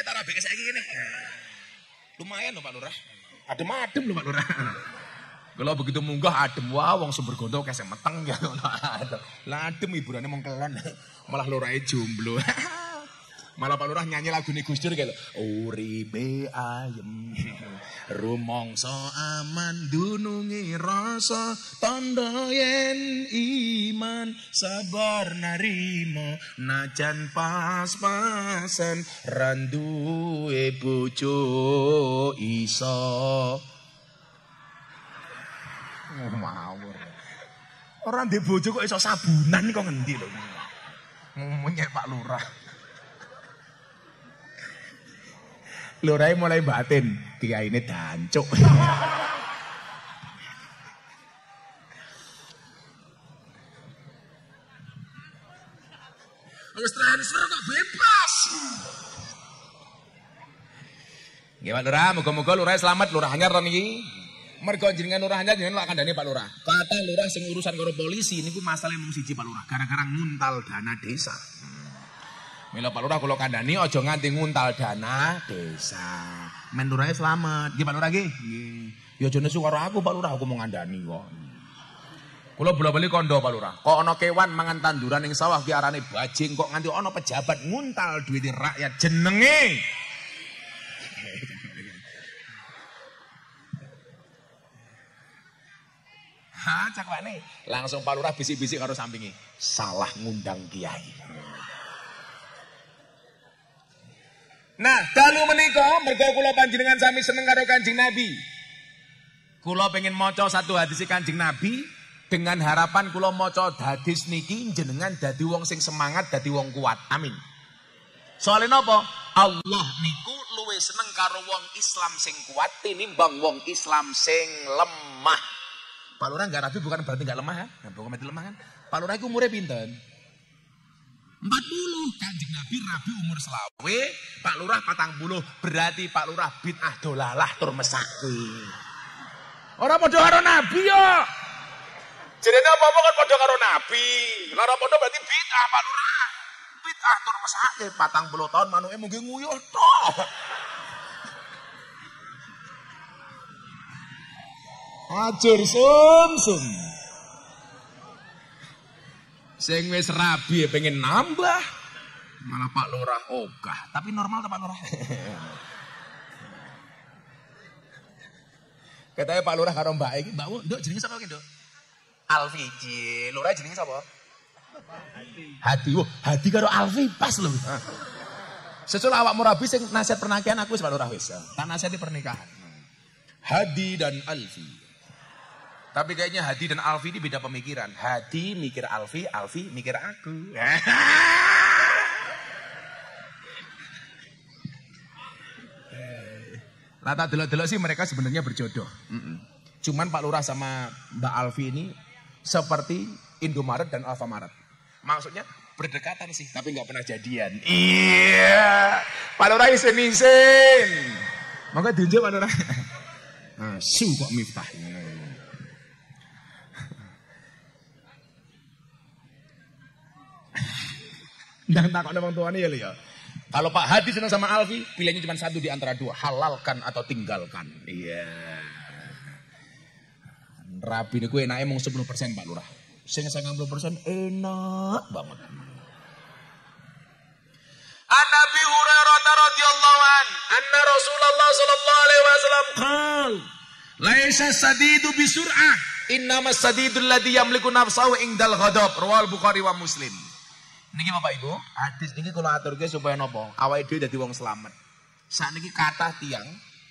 Tak rabi ke saiki ngene. Lumayan lho Pak Lurah. Adem lho Pak Lurah. Kalau begitu munggah adem wah wong sumber gondo kesem meteng ya ngono. Lah adem hiburane mong kelon. Malah lurahe jomblo. Malah Pak Lurah nyanyi lagu Gus Dur kayak uripe ayem rumangsa aman dununge rasa tandha yen iman sabar narima najan pas-pasan randuwe bojo iso mawur. Orang di bojo kok iso sabunan kok ngendi lho. Ngomongnya Pak Lurah. Lurah mulai batin, kiai ini dancuk. Wis transfer kok bebas. Nggih Pak Lurah, muga-muga Lurah selamat lurahnya ron iki. Mergo jenengan lurahnya jenengan lak kandhane Pak Lurah. Kata Lurah sing urusan karo polisi niku masalah mung siji Pak Lurah, gara-gara nguntal dana desa. Mila Pak Lurah kula kandhani aja nganti nguntal dana desa. Men Lurahnya selamat. Nggih Pak Lurah nggih. Nggih. Ya aja nesu karo aku Pak Lurah, aku mau ngandani kok. Kula bola-bali kondo Pak Lurah. Kok ana kewan mangan tanduran ning sawah ki arane bajing, kok nganti ana pejabat nguntal duit rakyat jenenge. Ha, cakwane. Langsung Pak Lurah bisik-bisik karo sampingi. Salah ngundang kiai. Nah, dalu menika mergo kula panjenengan sami seneng karo Kanjeng Nabi. Kula pengen maca satu hadis Kanjeng Nabi dengan harapan kula maca hadis niki jenengan dadi wong sing semangat, dadi wong kuat. Amin. Soalnya napa? Allah niku luwih seneng karo wong Islam sing kuat tinimbang wong Islam sing lemah. Pak Lurah enggak rapi bukan berarti enggak lemah ya. Bukan berarti lemah kan. Pak Lurah iku umure pinten? 40. Kanjeng Nabi rabi umur selawe, Pak Lurah 40. Berarti Pak Lurah bid'ah dolalah tur mesake. Ora padha karo Nabi yo. Jenenge apa-apa kan padha karo Nabi. Lara padha berarti bid'ah Pak Lurah. Bid'ah tur mesake 40 tahun manuke mung nguyuh tok. Ajur sum. Sing wis rabi pengen nambah. Malah Pak Lurah ogah. Tapi normal ta Pak Lurah? Katanya Pak Lurah karo Mbak iki, Mbak, Nduk jenenge sapa iki, Nduk? Alfi. Lurah jenenge sapa? Hadi. Hadi karo Alfi pas lho. Sesul awakmu rabi sing nasihat pernikahan aku wis Pak Lurah wis. Tak nasihati pernikahan. Hadi dan Alfi. Tapi kayaknya Hadi dan Alfi ini beda pemikiran. Hadi mikir Alfi, Alfi mikir aku. Rata delok-delok sih mereka sebenarnya berjodoh. Cuman Pak Lurah sama Mbak Alfi ini seperti Indomaret dan Alfamaret. Maksudnya berdekatan sih, tapi nggak pernah jadian. Iya, Pak Lurah isin-isin. Maka diunjuk Pak Lurah. Su kok Miftah. Jangan takut sama tuannya ya. Kalau Pak Hadi senang sama Alfi, pilihannya cuma satu di antara dua. Halalkan atau tinggalkan. Iya. Rabi ini gue enaknya mau 10% Pak Lurah. Sing 90% enak banget. An Nabi Hurairah radhiyallahu an, anna Rasulullah sallallahu alaihi wasallam qol, laisa sadidu bisur'ah, innamas sadidul ladzi yamliku nafsahu indal ghadab. Riwayat Bukhari wa Muslim. Niki Bapak Ibu, hadis niki kula aturke supaya napa? Awake dhewe dadi wong slamet. Sakniki kathah tiyang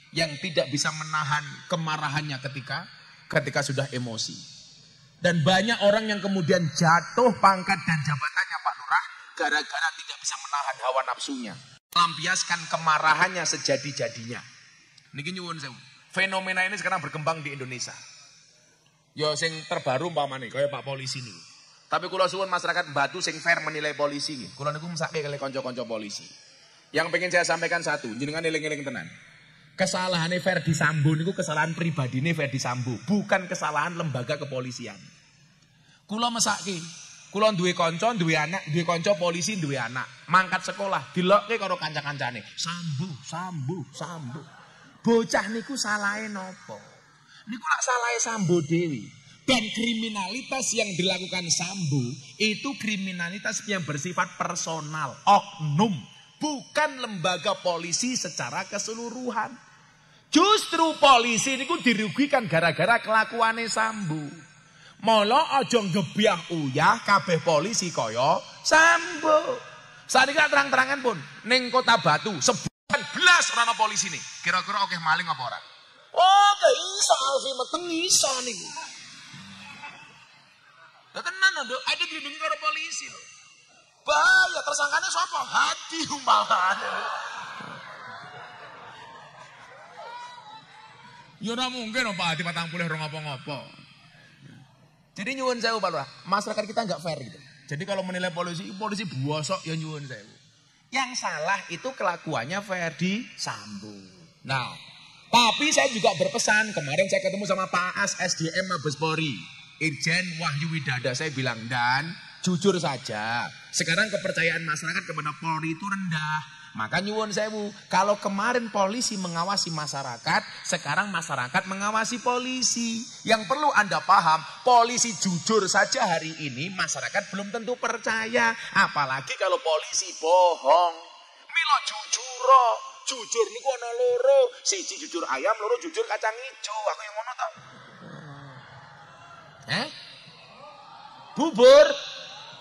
yang tidak bisa menahan kemarahannya ketika sudah emosi. Dan banyak orang yang kemudian jatuh pangkat dan jabatannya Pak Lurah gara-gara tidak bisa menahan hawa nafsunya. Melampiaskan kemarahannya sejadi-jadinya. Niki nyuwun sewu. Fenomena ini sekarang berkembang di Indonesia. Yo sing terbaru umpamane kaya Pak Polisi niku. Tapi kula suwun masyarakat Batu sing fair menilai polisi nggih. Kula niku mesake kali kanca-kanca polisi. Yang pengen saya sampaikan satu, jenengan eling-eling tenan. Kesalahannya Ferdi Sambo niku kesalahan pribadine Ferdi Sambo, bukan kesalahan lembaga kepolisian. Kula mesake, kula duwe kanca, duwe anak, duwe kanca polisi, duwe anak, mangkat sekolah, dilokke karo kanca-kancane. Sambo. Bocah niku salahe napa? Niku lak salahe Sambo dewi. Dan kriminalitas yang dilakukan Sambo itu kriminalitas yang bersifat personal, oknum, bukan lembaga polisi secara keseluruhan. Justru polisi ini dirugikan gara-gara kelakuane Sambo. Molo aja ngebiah uyah kabeh polisi kaya Sambo. Saat ini terang-terangan pun ning Kota Batu 11 orang polisi nih. Kira-kira oke maling apa ora? Oke, iso Alfi meteng iso niku. Lah tenan lho, ada dilindungi karo polisi lho. Bahaya tersangkanya sapa? Hadi umpamane. Ya ora mungkin Pak Hadi 40 ngopo-ngopo. Jadi nyuwun sewu Pak Lurah, masyarakat kita enggak fair gitu. Jadi kalau menilai polisi bosok ya nyuwun sewu. Yang salah itu kelakuannya Ferdi Sambo. Nah, tapi saya juga berpesan, kemarin saya ketemu sama Pak As SDM Mabes Polri. Irjen Wahyu Widada, saya bilang, dan jujur saja, sekarang kepercayaan masyarakat kepada Polri itu rendah. Maka nyuwun sewu, kalau kemarin polisi mengawasi masyarakat, sekarang masyarakat mengawasi polisi. Yang perlu Anda paham, polisi jujur saja hari ini masyarakat belum tentu percaya. Apalagi kalau polisi bohong. Milo jujur niku ana loro, siji jujur ayam, loro jujur kacang ijo. Aku yang ngono ta.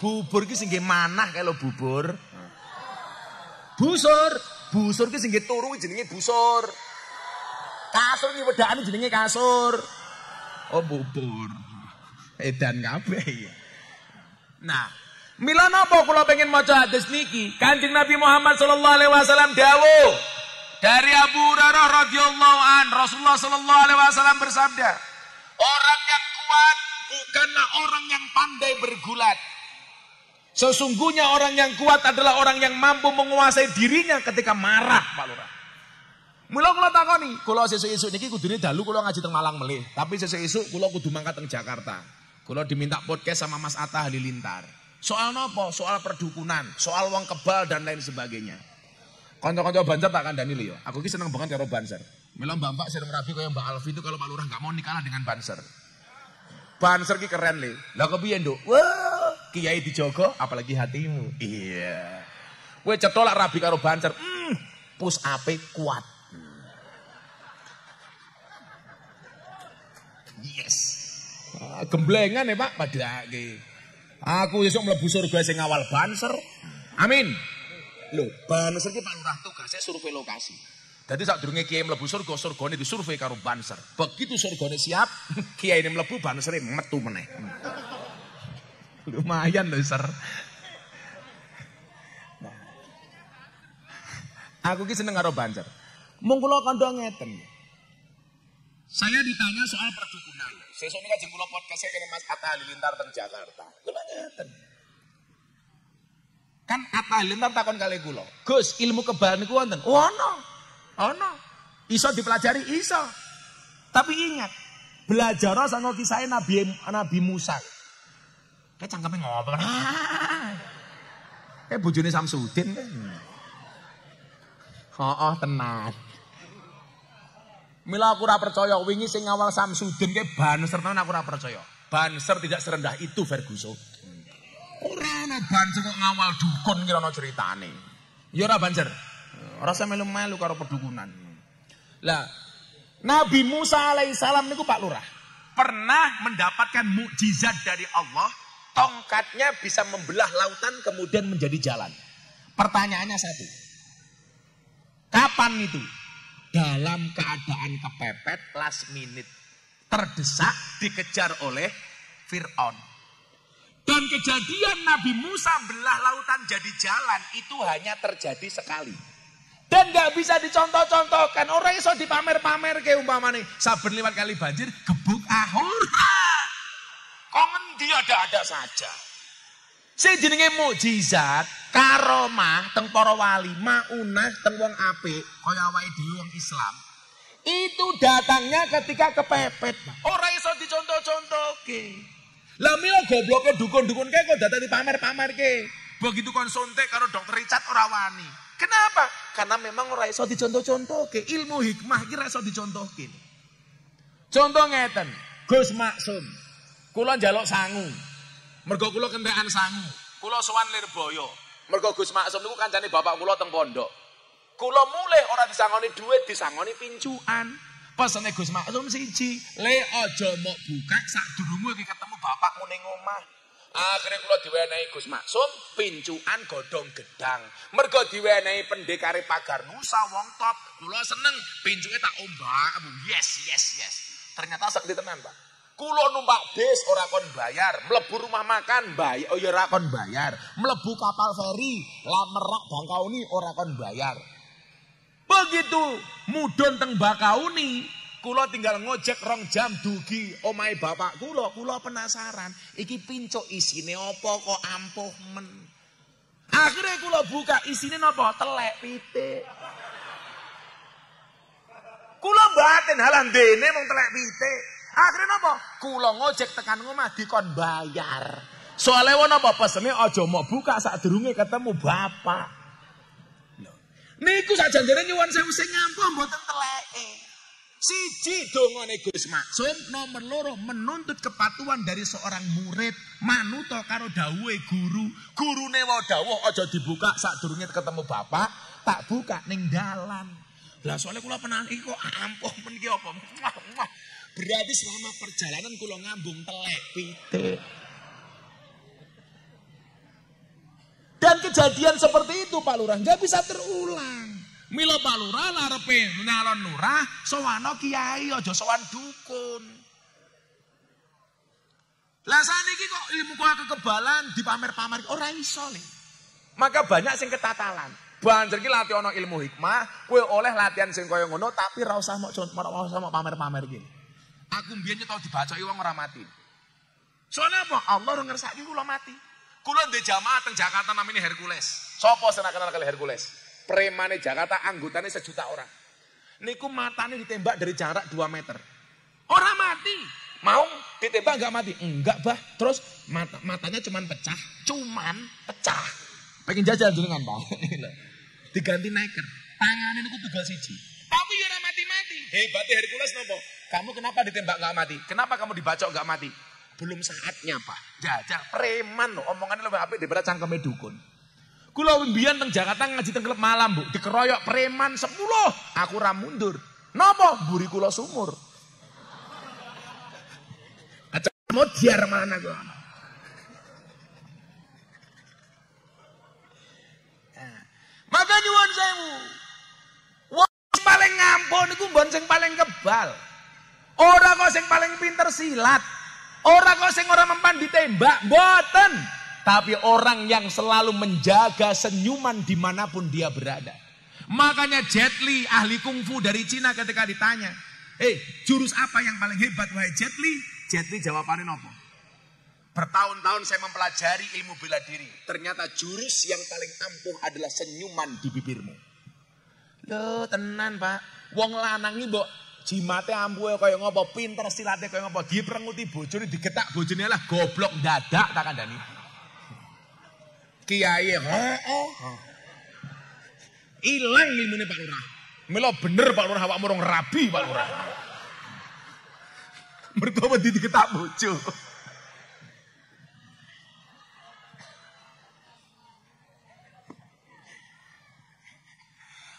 Bubur ki sing nggih manah kalau bubur. Busur ki sing nggih turu jenenge busur. Kasur ki wedakane jenenge kasur. Oh bubur. Edan kabeh ya. Nah, mila napa kula pengen maca hadis niki? Kanjeng Nabi Muhammad sallallahu alaihi wasallam dawuh dari Abu Hurairah radhiyallahu an, Rasulullah sallallahu alaihi wasallam bersabda, orang yang kuat bukanlah orang yang pandai bergulat. Sesungguhnya orang yang kuat adalah orang yang mampu menguasai dirinya ketika marah, Pak Lurah. Mula kula takoni, kula sesuk-esuk niki kudune dalu kula ngaji teng Malang melih, tapi sesuk-esuk kula kudu mangkat teng Jakarta. Kula diminta podcast sama Mas Atta Halilintar. Soal napa? Soal perdukunan, soal wong kebal dan lain sebagainya. Kanca-kanca Banser tak kandhani lho ya. Aku ki seneng banget karo Banser. Mila Mbak sering rapi kaya Mbak Alfi itu kalau Pak Lurah enggak mau nikah dengan Banser. Banser ki keren le. Lah kepiye, Nduk? Wah, kiai dijogo apalagi hatimu. Iya. Kowe cetha lak rabi karo Banser. Push up-e kuat. Yes. Gemblengan ya Pak padake. Aku besok mlebu surga sing awal Banser. Amin. Lho, Banser ki Pak Lurah tugasnya survei lokasi. Jadi saat durunge kiai mlebu surga, surgane disurvei karo Banser. Begitu surgane siap, kiai ini mlebu Bansere metu meneh. Lumayan lho, Ser. Nah. Aku ki seneng karo Banser. Mung kula kandha ngeten. Saya ditanya soal perdukunan. Sesuk nika jeng kula podcast kene Mas Atta Halilintar teng Jakarta. Kula ngeten. Kan Atta Halilintar takon kali kula, "Gus, ilmu kebal niku wonten?" Oh, ono. Iso dipelajari iso. Tapi ingat, belajar saka kisah Nabi Musa. Kayak cangkeme ngopo. Kayak bojone Samsudin kan. Tenan. Mila aku ora percaya wingi sing ngawal Samsudin ke Banser tenan aku ora percaya. Banser tidak serendah itu Ferguson. Ora ana Banser kok ngawal dukun kira ana ceritane. Ya ora Banser. Ora usah melu-melu karo perdukunan. Lah, Nabi Musa alaihissalam niku Pak Lurah pernah mendapatkan mukjizat dari Allah, tongkatnya bisa membelah lautan kemudian menjadi jalan. Pertanyaannya satu. Kapan itu? Dalam keadaan kepepet last minute, terdesak dikejar oleh Fir'aun. Dan kejadian Nabi Musa belah lautan jadi jalan itu hanya terjadi sekali. Dan gak bisa dicontoh-contohkan. Orang iso dipamer-pamer ke umpamane saben liwat kali banjir gebuk ahur. Kok ngendi ada saja. Sing jenenge mukjizat, karomah teng para wali, maunah teng wong apik, kaya awake dhewe wong Islam. Itu datangnya ketika kepepet. Ora iso dicontoh-contohke. Lah mila gobloke dukun-dukun kae kok datang dipamer-pamerke. Begitu kon sontek karo Dokter Richard ora wani. Kenapa? Karena memang ora iso dicontoh-contohke. Ilmu hikmah iki ora iso dicontohke. Contoh ngeten, Gus Maksum. Kula njaluk sangu. Mergo kula kentekan sangu. Kula sowan Lirboyo. Mergo Gus Maksum niku kancane bapak kula teng pondok. Kula mulih ora disangoni dhuwit, disangoni pincuan. Pesene Gus Maksum siji, "Le aja mok buka sadurunge iki ketemu bapakmu ning omah." Akhirnya kula diwenehi Gus Maksum pincuan godhong gedang. Mergo diwenehi pendekare pagar Nusa wong top. Kula seneng pincuke tak ombak. Yes. Ternyata sakti tenan, Pak. Kula numpak bis ora kon bayar, mlebu rumah makan bayar, ya ora kon bayar. Mlebu kapal feri, Merak Bangkauni ora kon bayar. Begitu mudhun teng Bakauni, kula tinggal ngojek 2 jam dugi omahe bapak kula penasaran, iki pincuk isine apa kok ampuh men. Akhirnya kula buka isine napa? Telek pitik. Kula mbaten halan dene mung telek pitik. Akhirnya napa? Kula ngojek tekan omah dikon bayar. Soale napa pesene aja mau buka sadurunge ketemu bapak. Niku sakjane nyuwun sewu sing ngampuh mboten teleke. Siji dongane Gus Maksum, nomor 2 menuntut kepatuhan dari seorang murid, manuto karo dawuhe guru. Gurune wae dawuh aja dibuka sadurunge ketemu bapak, tak buka ning dalan. Lah soalnya kula penasaran iki kok ampuh men iki apa? Berarti selama perjalanan kula ngambung telek pitik. Dan kejadian seperti itu Pak Lurah nggak bisa terulang. Mila Pak Lurah larepe nyalon lurah, sowana kiai aja sowan dukun. Lah saniki kok ilmu kekebalan dipamer-pamer ora iso le. Maka banyak sing ketatalan. Banjur ki latih ana ilmu hikmah, kowe oleh latihan sing kaya ngono tapi ora usah mok pamer-pamer iki. Aku mbiyen tau dibacoki wong ora mati. Soalnya apa? Allah ora ngersaki kula mati. Kula ndek jamaah teng Jakarta namanya Hercules. Sopo sing kenal kali Hercules? Premane Jakarta anggotane 1 juta orang. Niku matane ditembak dari jarak 2 meter. Orang mati. Mau ditembak enggak mati? Enggak, Bah. Terus matanya cuman pecah. Pengen jajan jenengan, Pak. Diganti naker. Tangane niku tugas siji. Tapi ya ora mati-mati. Hebatnya Hercules nopo? Kamu kenapa ditembak enggak mati? Kenapa kamu dibacok enggak mati? Belum saatnya, Pak. Jajal preman lho, omongannya lebih apik daripada cangkeme dukun. Kula mbiyen teng Jakarta ngaji teng klub malam, Bu, dikeroyok preman 10. Aku ora mundur. Napa? Mburi kula sumur. Aja modiar mana kok. Maka nyuwun sewu. Wong paling ngampun niku mbon sing paling kebal. Ora kok sing paling pinter silat. Ora kok sing ora mempan ditembak, mboten. Tapi orang yang selalu menjaga senyuman dimanapun dia berada. Makanya Jet Li, ahli kungfu dari Cina ketika ditanya, jurus apa yang paling hebat wahai Jet Li? Jet Li jawabannya apa? Bertahun-tahun saya mempelajari ilmu bela diri. Ternyata jurus yang paling ampuh adalah senyuman di bibirmu. Loh tenan pak. Wong lanang ini mbok jimate ampuhe kaya ngopo, pinter silate kaya ngopo, diprenguti bojone, digetak bojone lah goblok dadak tak kandhani. Kiai ilang ilmune Pak Lurah. Mila bener Pak Lurah awakmu rong rabi Pak Lurah. Mergo wedi digetak bojo.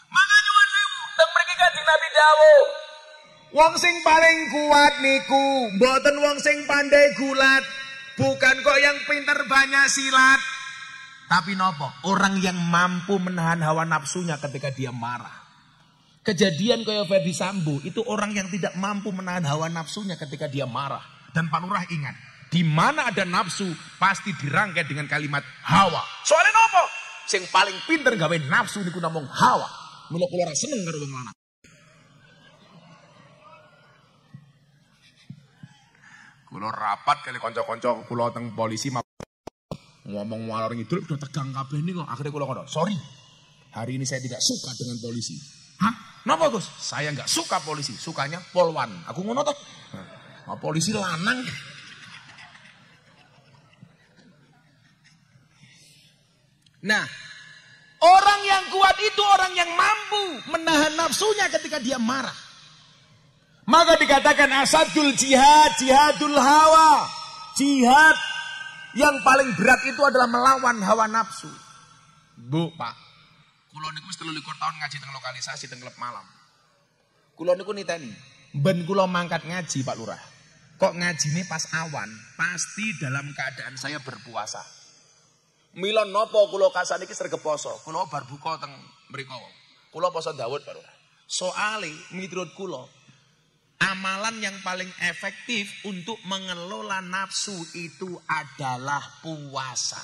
Makanya teng mriki Kanjeng Nabi dawuh, wong sing paling kuat niku mboten wong sing pandai gulat, bukan kok yang pinter banyak silat. Tapi nopo? Orang yang mampu menahan hawa nafsunya ketika dia marah. Kejadian kayak Ferdi Sambo itu orang yang tidak mampu menahan hawa nafsunya ketika dia marah. Dan Pak Lurah ingat, di mana ada nafsu pasti dirangkai dengan kalimat hawa. Soalnya nopo? Sing paling pinter gawe nafsu niku namung hawa. Mula kula ora seneng karo wong lanang. Kula rapat kali kanca-kanca kula teng polisi ngomong ngalor ngidul udah tegang kabeh nih kok. Akhirnya kula ngono, sorry, hari ini saya tidak suka dengan polisi. Hah? Napa Gus? Saya nggak suka polisi, sukanya polwan. Aku ngono toh. Nah, polisi lanang. Nah, orang yang kuat itu orang yang mampu menahan nafsunya ketika dia marah. Maka dikatakan asadul jihad, jihadul hawa. Jihad yang paling berat itu adalah melawan hawa nafsu. Bu, Pak, kula niku wis 23 tahun ngaji teng lokalisasi teng klub malam. Kula niku niteni, ben kula mangkat ngaji Pak Lurah. Kok ngajine pas awan, pasti dalam keadaan saya berpuasa. Mila napa kula kasan iki sregep poso. Kula bar buka teng mriku. Kula poso Daud Pak Lurah. Soale miturut kula amalan yang paling efektif untuk mengelola nafsu itu adalah puasa.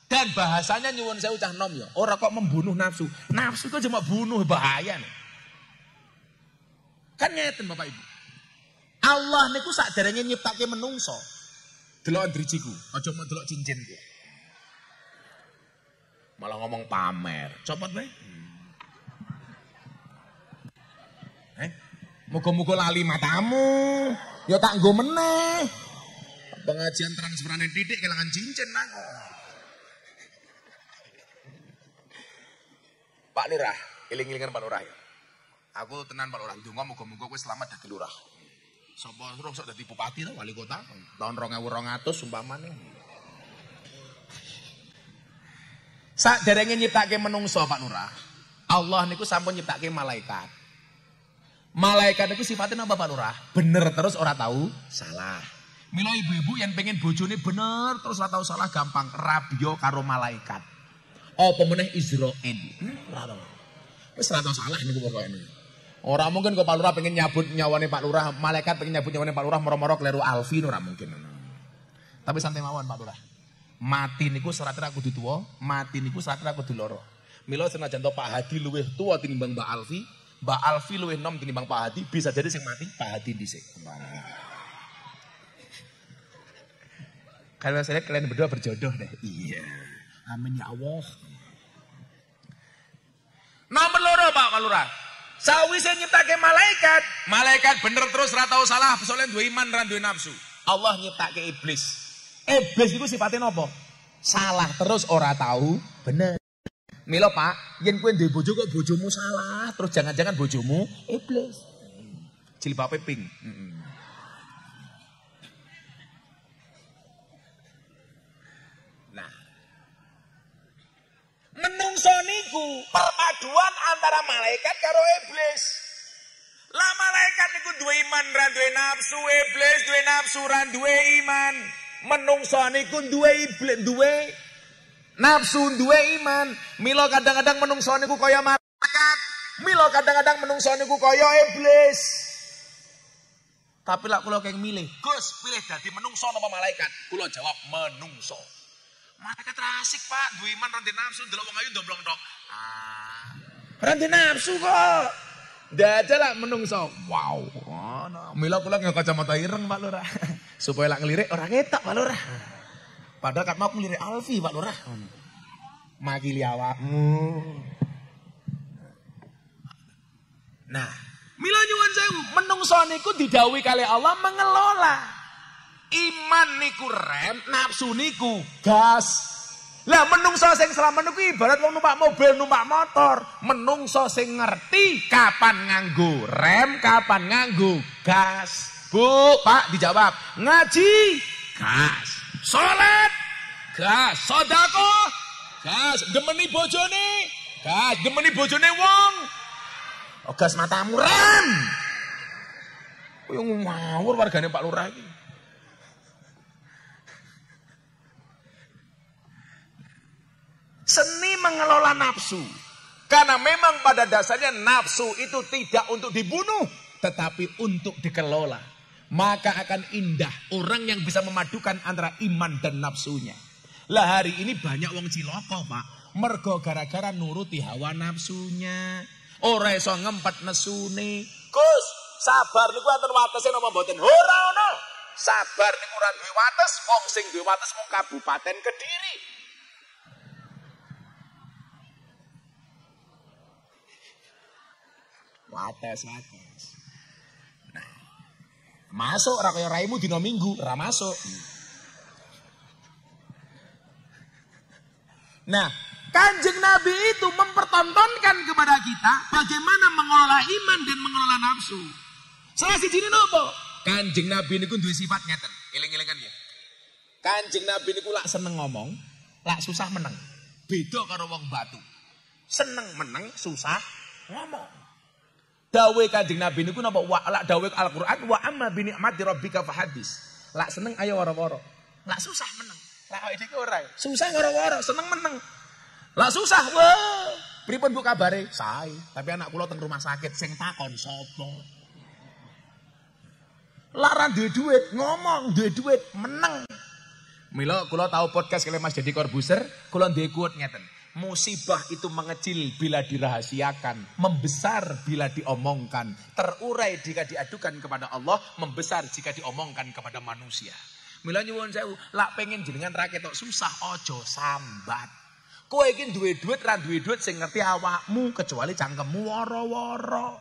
Dan bahasanya nyuwun sewu cah nom ya, ora kok membunuh nafsu. Nafsu kok cuma bunuh, bahaya nih. Kan ngeten Bapak Ibu. Allah niku sakderenge nyiptake menungso. Delok drijiku, aja mau delok cincinku. Malah ngomong pamer. Copot wae. Muga-muga lali matamu. Ya tak nggo meneh. Pengajian transferan titik kelangan cincin aku. Pak Lurah, eling-elingan Pak Lurah ya. Aku tenan Pak Lurah, ndonga muga-muga kowe selamat dadi lurah. Sapa terus sok dadi bupati to, wali kota tahun 2200 umpamane. Saderenge nyiptake menungso Pak Lurah, Allah niku sampun nyiptake malaikat. Malaikat itu sifatnya apa Pak Lurah? Bener terus ora tahu salah. Mila ibu-ibu yang pengen bojone bener terus ora tahu salah gampang rabio karo malaikat. Apa meneh Israil. Ora tahu. Wis ora tahu salah niku pokoke. Ora mungkin kok Pak Lurah pengen nyabut nyawane Pak Lurah, malaikat pengen nyabut nyawane Pak Lurah moro-moro kleru Alvin ora mungkin. Tapi santai mawon Pak Lurah. Mati niku syaratnya kudu tuwa, mati niku syaratnya kudu loro. Mila senajan to Pak Hadi luwih tuwa tinimbang Mbak Alfi, Mbak Alfi luwih nom tinimbang Pak Hadi, bisa jadi sing mati Pak Hadi dhisik. Kalau saya kalian berdua berjodoh deh. Iya. Amin ya Allah. Nomor loro Pak Lurah. Sawise nyiptake malaikat, malaikat bener terus ora tau salah, soalnya duwe iman ra duwe nafsu. Allah nyiptake iblis. Iblis itu sifatnya nopo? Salah terus ora tahu bener. Milo Pak, yen kowe duwe bojo kok bojomu salah, terus jangan-jangan bojomu iblis. Jilbabe pink. Nah. Menungso niku perpaduan antara malaikat karo iblis. Lah malaikat niku duwe iman ra duwe nafsu, iblis duwe nafsu ra duwe iman. Menungso niku duwe iblis, duwe nafsu, duwe iman. Mila kadang-kadang menungso niku kaya malaikat, mila kadang-kadang menungso niku kaya iblis. Tapi lak kula keng milih, Gus, pilih dadi menungso napa malaikat? Kula jawab menungso. Malaikat asik Pak, duwe iman ra nafsu, delok wong ayu ndomblong tok. Ora ndek nafsu kok. Dajalak menungso. Wow. Mila kula nggo kacamata ireng Pak Lurah. Supaya lak ngelirik ora ketok Pak Lurah. Padahal kan mau ngelirik Alfi Pak Lurah. Makili awakmu. Nah, mila nyuwun sewu, menungso niku didhawuhi kalih Allah mengelola. Iman niku rem, nafsu niku gas. Lah menungso sing selamat niku ibarat wong numpak mobil, numpak motor. Menungso sing ngerti kapan nganggo rem, kapan nganggo gas. Bu, Pak dijawab, ngaji gas. Salat gas, sedekah gas, demeni bojone gas, demeni bojone wong. Oh, gas matamu rem. Kowe ngawur wargane Pak Lurah iki. Seni mengelola nafsu. Karena memang pada dasarnya nafsu itu tidak untuk dibunuh, tetapi untuk dikelola. Maka akan indah orang yang bisa memadukan antara iman dan nafsunya. Lah hari ini banyak wong ciloko Pak. Mergo gara-gara nuruti hawa nafsunya. Ora iso ngempet nesune. Gus, sabar niku wonten watese napa mboten? Ora ono. Sabar niku ora duwe wates, wong sing duwe wates mung Kabupaten Kediri. Wates. Nah, masuk ora kaya raimu dina Minggu, ora masuk. Nah, Kanjeng Nabi itu mempertontonkan kepada kita bagaimana mengelola iman dan mengelola nafsu. Salah sijine napa? Kanjeng Nabi niku duwe sifat ngeten. Eling-elingan ya. Kanjeng Nabi niku lak seneng ngomong, lak susah meneng. Beda karo wong batu. Seneng meneng, susah ngomong. Dawuh Kanjeng Nabi niku napa? Lak dawuh Al-Qur'an wa amma bi ni'mati rabbika fahadis. Lak seneng ayo woro-woro. Lak susah meneng. Lak awake dhewe ora. Susah woro-woro, seneng meneng. Lah susah, wah. Pripun Bu kabare? Sae. Tapi anak kula teng rumah sakit sing takon sapa? Larang duwe duit, ngomong duwe duit, meneng. Mila kula tahu podcast kali Mas Deddy Corbuzier, kula duwe quote ngeten. Musibah itu mengecil bila dirahasiakan, membesar bila diomongkan, terurai jika diadukan kepada Allah, membesar jika diomongkan kepada manusia. Mila nyuwun sewu, lak pengen jenengan ra ketok susah aja sambat. Kowe iki duwe duit ra duwe duit sing ngerti awakmu kecuali cangkemmu woro-woro.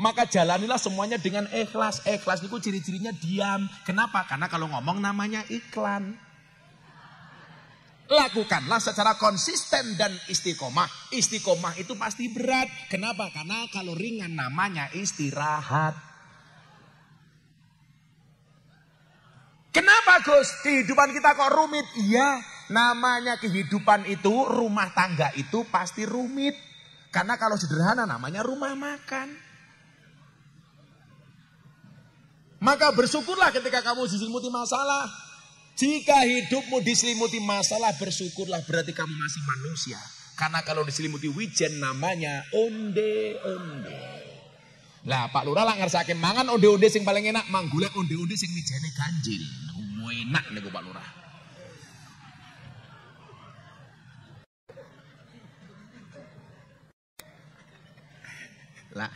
Maka jalanilah semuanya dengan ikhlas. Ikhlas niku ciri-cirinya diam. Kenapa? Karena kalau ngomong namanya iklan. Lakukanlah secara konsisten dan istiqomah. Istiqomah itu pasti berat. Kenapa? Karena kalau ringan namanya istirahat. Kenapa Gus? Kehidupan kita kok rumit? Iya. Namanya kehidupan itu, rumah tangga itu pasti rumit. Karena kalau sederhana namanya rumah makan. Maka bersyukurlah ketika kamu diselimuti masalah. Jika hidupmu diselimuti masalah, bersyukurlah berarti kamu masih manusia. Karena kalau diselimuti wijen namanya onde-onde. Lah Pak Lurah lah ngersake mangan onde-onde sing paling enak, manggolek onde-onde sing wijene ganjil. Enak niku Pak Lurah. Lah,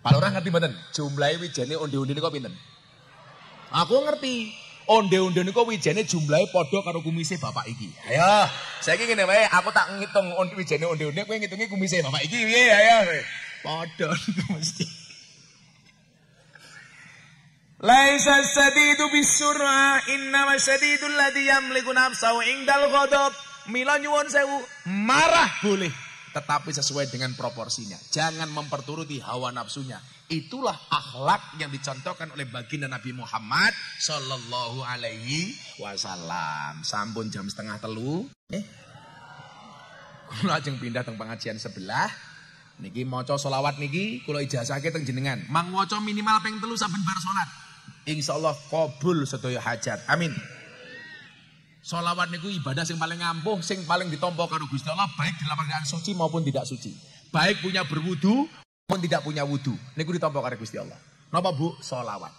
Pak Lurah ngerti mboten? Jumlahe wijene onde-onde niku pinten? Aku ngerti. Onde-onde niku wijene jumlahe padha karo kumise bapak iki. Ayo, saiki ngene wae, aku tak ngitung wijene onde-onde, kowe ngitungi kumise bapak iki piye ayo. Padha niku mesti. Laisa sadidu bisur'a, innama sadidul ladzi yamliku nafsahu indal ghadab. Mila nyuwun sewu, marah boleh, tetapi sesuai dengan proporsinya. Jangan memperturuti hawa nafsunya. Itulah akhlak yang dicontohkan oleh baginda Nabi Muhammad sallallahu alaihi wasallam. Sampun jam 2:30. Kula ajeng pindah teng pengajian sebelah. Niki maca selawat niki kula ijazahke teng jenengan. Mang waca minimal ping 3 saben bar salat. Insyaallah kabul sedaya hajat. Amin. Sholawat niku ibadah sing paling ampuh, sing paling ditampa karo Gusti Allah, baik dalam keadaan suci maupun tidak suci. Baik punya berwudu maupun tidak punya wudu. Niku ditampa karo Gusti Allah. Napa Bu? Sholawat.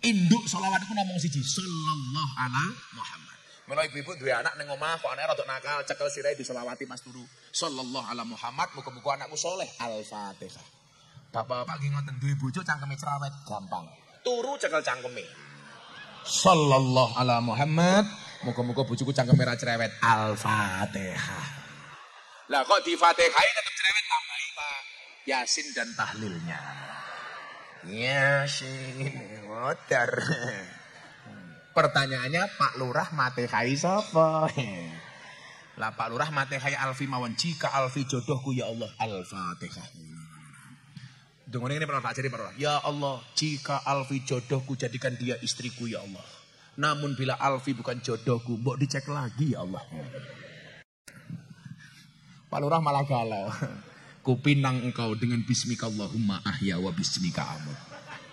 Induk sholawat niku namung siji, sallallahu alaihi Muhammad. Mula ibu-ibu duwe anak ning omah kok anake rada nakal, cekel sirahe diselawati Mas turu. Sallallahu ala Muhammad, muga-muga anakku soleh. Al-Fatihah. Bapak-bapak nggih ngoten duwe bojo cangkeme cerewet gampang. Turu cekel cangkeme. Sallallahu ala Muhammad, muga-muga bojoku cangkeme ra cerewet. Al-Fatihah. Lah kok di Fatihah tetap cerewet tambahi Pak Yasin dan tahlilnya. Yasin motor. Pertanyaannya Pak Lurah matehai sapa? Lah Pak Lurah matehai Alfi mawon jika Alfi jodohku ya Allah Al-Fatihah. Dungane ini Pak Lurah ajari Pak Lurah. Ya Allah, jika Alfi jodohku jadikan dia istriku ya Allah. Namun bila Alfi bukan jodohku, mbok dicek lagi ya Allah. Pak Lurah malah galau. Kupinang engkau dengan bismika Allahumma ahya wa bismika amut.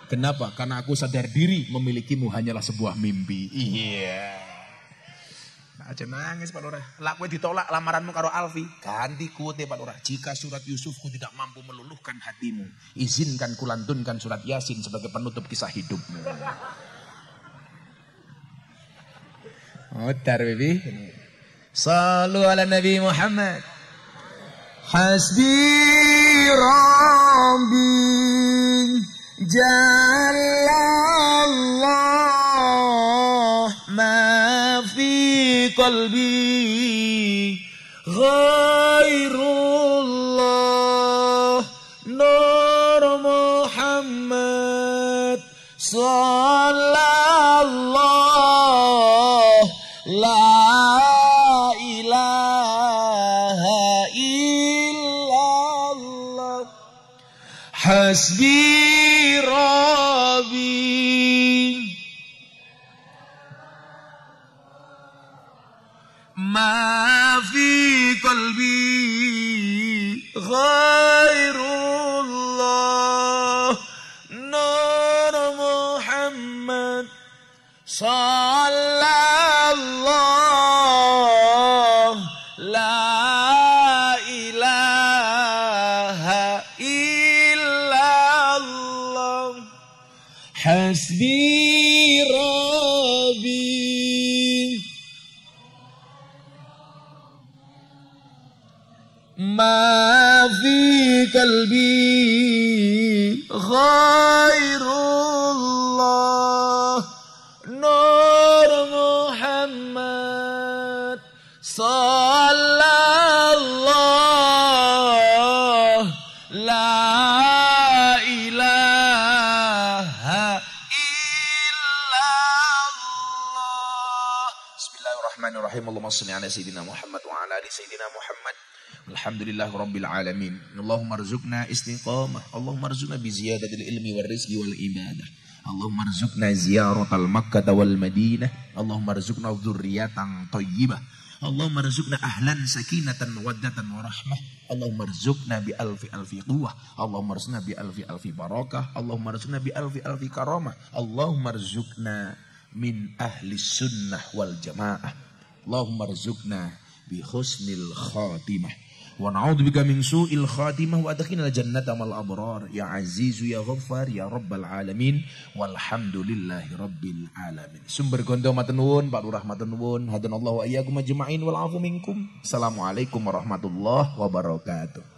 Kenapa? Karena aku sadar diri memilikimu hanyalah sebuah mimpi. Iya. Nah, aja nangis Pak Lurah. Lah kowe ditolak lamaranmu karo Alfi. Ganti kuote Pak Lurah. Jika surat Yusufku tidak mampu meluluhkan hatimu, izinkan kulantunkan surat Yasin sebagai penutup kisah hidupmu. Mutar baby. Sallu ala Nabi Muhammad. Hasbi Rabbi Jalallah ma fi qalbi ghairullah Nur Muhammad sallallahu la ilaha illallah hasbi ما في قلبي غير الله نور محمد صلى الله لا إله إلا الله حسبي ربي ما في قلبي غير الله نور محمد صلى الله لا إله إلا الله بسم الله الرحمن الرحيم اللهم صل على سيدنا محمد وعلى آل سيدنا محمد Alhamdulillah Rabbil Alamin. Allahumma rzuqna istiqamah. Allahumma rzuqna bi ziyadatil ilmi wal rizqi wal ibadah. Allahumma rzuqna ziyaratal Makkah wal Madinah. Allahumma rzuqna dzurriyyatan thayyibah. Allahumma rzuqna ahlan sakinatan waddatan wa rahmah. Allahumma rzuqna bi alfi quwwah. Allahumma rzuqna bi alfi barakah. Allahumma rzuqna bi alfi karamah. Allahumma rzuqna min ahli sunnah wal jamaah. Allahumma rzuqna bi husnil khatimah. Wa na'udzubika min su'il khatimah wa adkhilna jannata mal abrar ya azizu ya ghaffar ya rabbal alamin walhamdulillahi rabbil alamin. Sumber gondo matur nuwun Pak Lurah matur nuwun hadanallahu wa iyyakum ajmain wal afu minkum. Assalamualaikum warahmatullahi wabarakatuh.